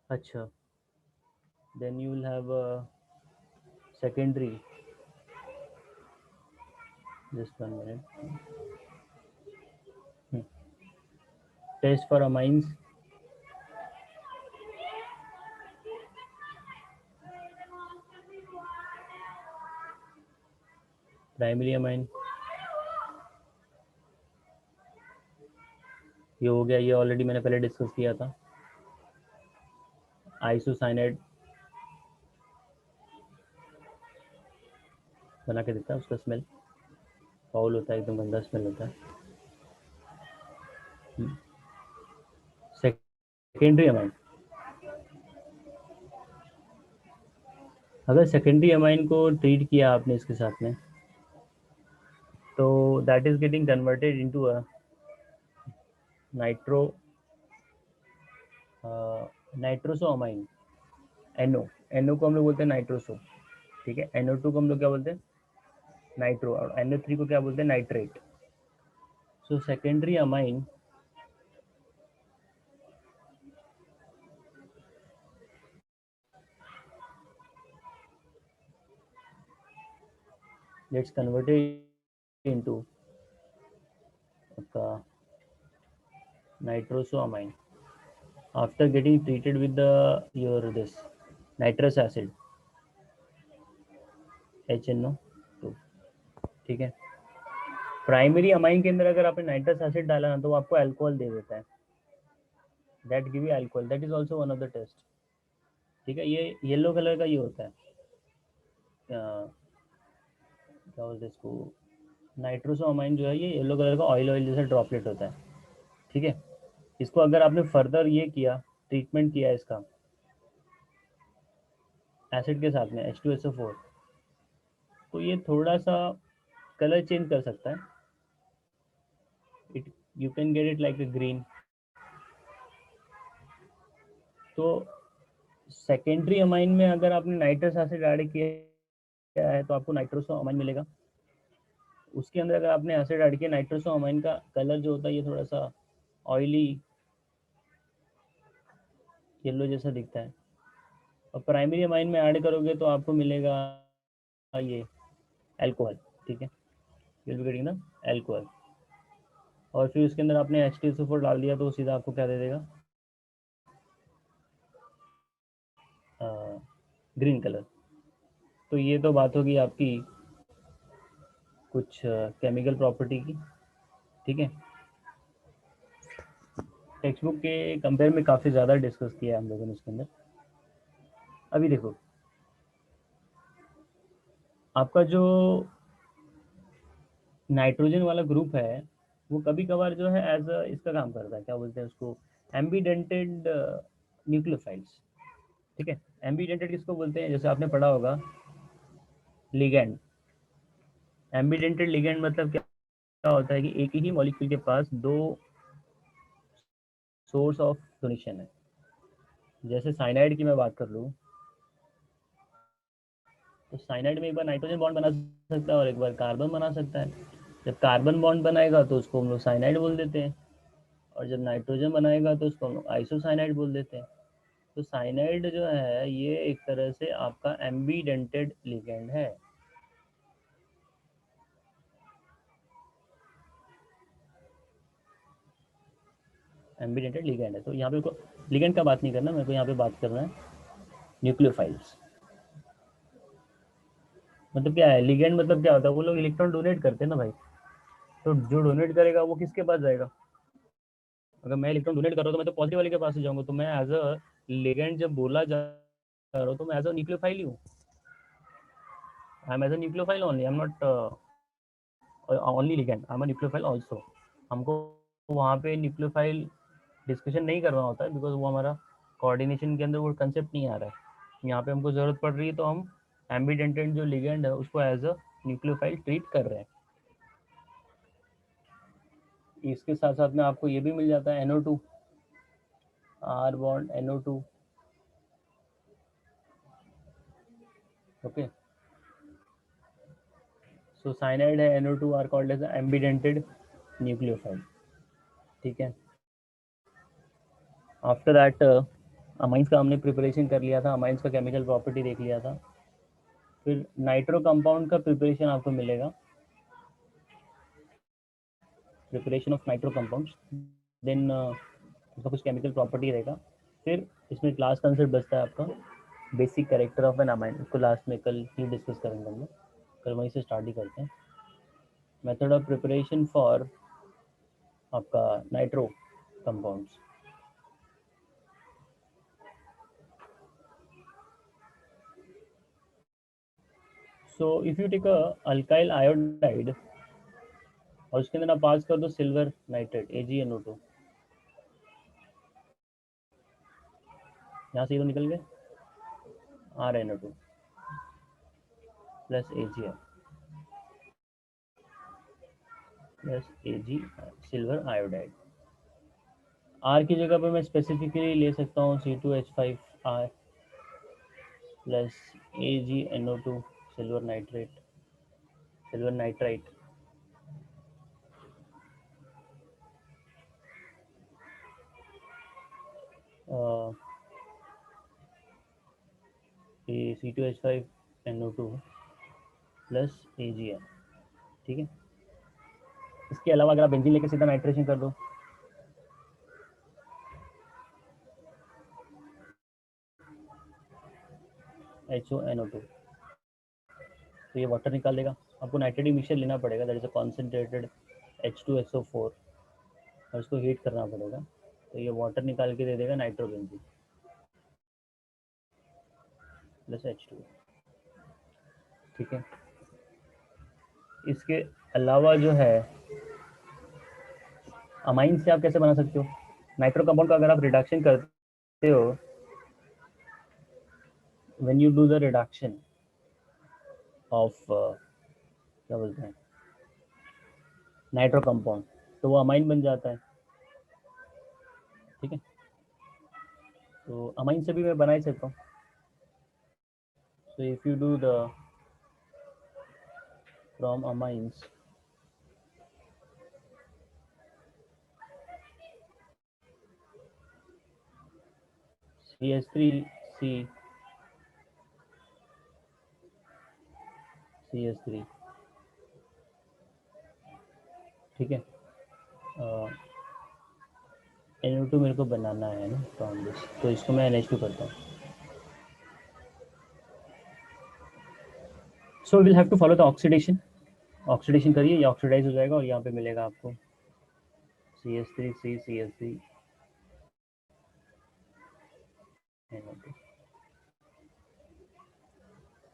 अच्छा, then you will have secondary, just 1 minute, test for amines, primary amine, ये हो गया, ये ऑलरेडी मैंने पहले डिस्कस किया था। आइसोसाइनेट बना के देता है, उसका स्मेल फाउल होता है, एकदम गंदा स्मेल होता है। सेकेंडरी अमाइन, अगर सेकेंडरी अमाइन को ट्रीट किया आपने इसके साथ में, तो that is getting converted into a nitro nitroso amine, NO को हम लोग बोलते हैं नाइट्रोसो, ठीक है। NO2 को हम लोग क्या बोलते हैं, नाइट्रो, और NO3 को क्या बोलते हैं, nitrate. So secondary amine gets converted into nitrosoamine after getting treated with the your this nitrous acid HNO2, ठीक है। प्राइमरी अमाइन के अंदर अगर आपने नाइट्रस एसिड डाला ना तो वो आपको अल्कोहल दे देता है, that give you alcohol, that is also one of the test, ठीक है। ये येलो कलर का ये होता है, क्या बोलते हैं इसको, नाइट्रोसोअमाइन जो है ये येलो कलर का ऑयल जैसा ड्रॉपलेट होता है, ठीक है। इसको अगर आपने फर्दर ये किया, ट्रीटमेंट किया इसका एसिड के साथ में H2SO4, तो ये थोड़ा सा कलर चेंज कर सकता है, it you can get it like a green. तो सेकेंडरी अमाइन में अगर आपने नाइट्रस एसिड ऐड किया है तो आपको नाइट्रोसोअमाइन मिलेगा। उसके अंदर अगर आपने एसिड ऐड किया, नाइट्रोसोअमाइन का कलर जो होता है ये थोड़ा सा ऑयली येलो जैसा दिखता है। और प्राइमरी अमाइन में ऐड करोगे तो आपको मिलेगा ये अल्कोहल, ठीक है, you will be getting the alcohol. और फिर उसके अंदर आपने H2SO4 डाल दिया तो सीधा आपको क्या दे देगा, ग्रीन कलर। तो ये तो बात होगी आपकी कुछ केमिकल प्रॉपर्टी की, ठीक है। टेक्स्ट बुक के कंपेयर में काफ़ी ज़्यादा डिस्कस किया है हम लोगों ने इसके अंदर। अभी देखो आपका जो नाइट्रोजन वाला ग्रुप है वो कभी कभार जो है एज इसका काम करता है, क्या बोलते हैं उसको, एम्बीडेंटेड न्यूक्लियोफाइल्स, ठीक है। एम्बीडेंटेड किसको बोलते हैं, जैसे आपने पढ़ा होगा लिगैंड। एम्बीडेंटेड लिगैंड मतलब क्या होता है कि एक ही मॉलिक्यूल के पास दो सोर्स ऑफ डोनेशन है। जैसे साइनाइड की मैं बात कर लूँ तो साइनाइड में एक बार नाइट्रोजन बॉन्ड बना सकता है और एक बार कार्बन बना सकता है। जब कार्बन बॉन्ड बनाएगा तो उसको हम लोग साइनाइड बोल देते हैं, और जब नाइट्रोजन बनाएगा तो उसको हम लोग आइसोसाइनाइड बोल देते हैं। तो साइनाइड जो है ये एक तरह से आपका एम्बीडेंटेड लिगैंड है। एम्बीडेंटेड लिगैंड है। तो यहाँ पे को लिगैंड का बात नहीं करना, मेरे को यहाँ पे बात करना है न्यूक्लियोफाइल्स। मतलब क्या है लिगैंड, मतलब क्या होता है, वो लोग इलेक्ट्रॉन डोनेट करते हैं ना भाई, तो जो डोनेट करेगा वो किसके पास जाएगा। अगर मैं इलेक्ट्रॉन डोनेट कर रहा हूँ तो मैं तो पॉजिटिव वाले के पास ही जाऊंगा। तो मैं एज अ लिगैंड जब बोला जा रहा हूँ तो मैं एज अ न्यूक्लियोफाइल ही हूँ, I am as a nucleophile only, I am not only ligand, I am a nucleophile also. हमको वहाँ पे न्यूक्लियोफाइल डिस्कशन नहीं करना होता है बिकॉज वो हमारा कोऑर्डिनेशन के अंदर वो कंसेप्ट नहीं आ रहा है। यहाँ पे हमको ज़रूरत पड़ रही है तो हम एम्बीडेंटेड जो लिगैंड है उसको एज अ न्यूक्लियोफाइल ट्रीट कर रहे हैं। इसके साथ साथ में आपको ये भी मिल जाता है NO2, R bond NO2, okay. So cyanide है, NO2 are called as ambidentate nucleophile, ठीक है। आफ्टर दैट अमाइंस का हमने प्रिपरेशन कर लिया था, अमाइंस का केमिकल प्रॉपर्टी देख लिया था। फिर नाइट्रो कंपाउंड का प्रिपरेशन आपको मिलेगा, preparation of nitro compounds, then उसका कुछ केमिकल प्रॉपर्टी रहेगा। फिर इसमें लास्ट कंसेप्ट बचता है आपका basic character of an amine, उसको लास्ट में कल ही डिस्कस करेंगे हम लोग, कल वहीं से स्टार्ट ही करते हैं। मेथड ऑफ प्रिपरेशन फॉर आपका nitro compounds. So if you take a alkyl iodide और उसके अंदर आप पास कर दो सिल्वर नाइट्रेट AgNO2, यहाँ से ये तो निकल गए, RnO2 plus AgF plus Ag silver iodide. R की जगह पर मैं स्पेसिफिकली ले सकता हूँ C2H5R plus AgNO2 silver nitrite. C2H5NO2 plus AgN, ठीक है। इसके अलावा अगर आप बेंजीन लेकर सीधा नाइट्रेशन कर दो, HONO2, तो ये वाटर निकाल देगा। आपको नाइट्रेटिक मिक्सचर लेना पड़ेगा, that is a concentrated H2SO4 और इसको हीट करना पड़ेगा, तो ये वाटर निकाल के दे देगा नाइट्रोबेंजीन प्लस H2, ठीक है। इसके अलावा जो है अमाइन से आप कैसे बना सकते हो नाइट्रो कंपाउंड का? अगर आप रिडक्शन करते हो, when you do the reduction of क्या बोलते हैं नाइट्रो कंपाउंड, तो वो अमाइन बन जाता है, ठीक है। तो अमाइन से भी मैं बना ही सकता हूँ। So if you do the from amines CH3C CH3, ठीक है। NO2 मेरे को बनाना है ना फ्रॉम दिस, तो इसको मैं NH2 करता हूँ। So will have to follow the oxidation. Oxidation करिए, ये ऑक्सीडाइज हो जाएगा और यहाँ पे मिलेगा आपको CH3C CH3 NO2,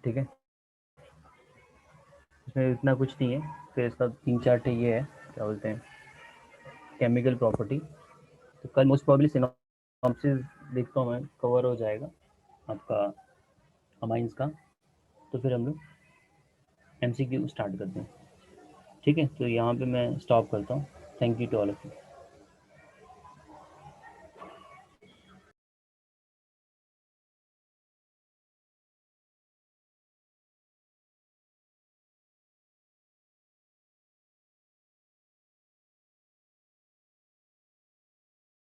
ठीक है। इसमें इतना कुछ नहीं है, फिर इसका 3-4 ये है क्या बोलते हैं केमिकल प्रॉपर्टी। तो कल मोस्ट प्रॉब्ली सिनॉप्सिस देखता हूँ मैं, कवर हो जाएगा आपका अमाइंस का, तो फिर हम लोग MCQ स्टार्ट करते हैं, ठीक है। तो यहाँ पे मैं स्टॉप करता हूँ। Thank you to all of you.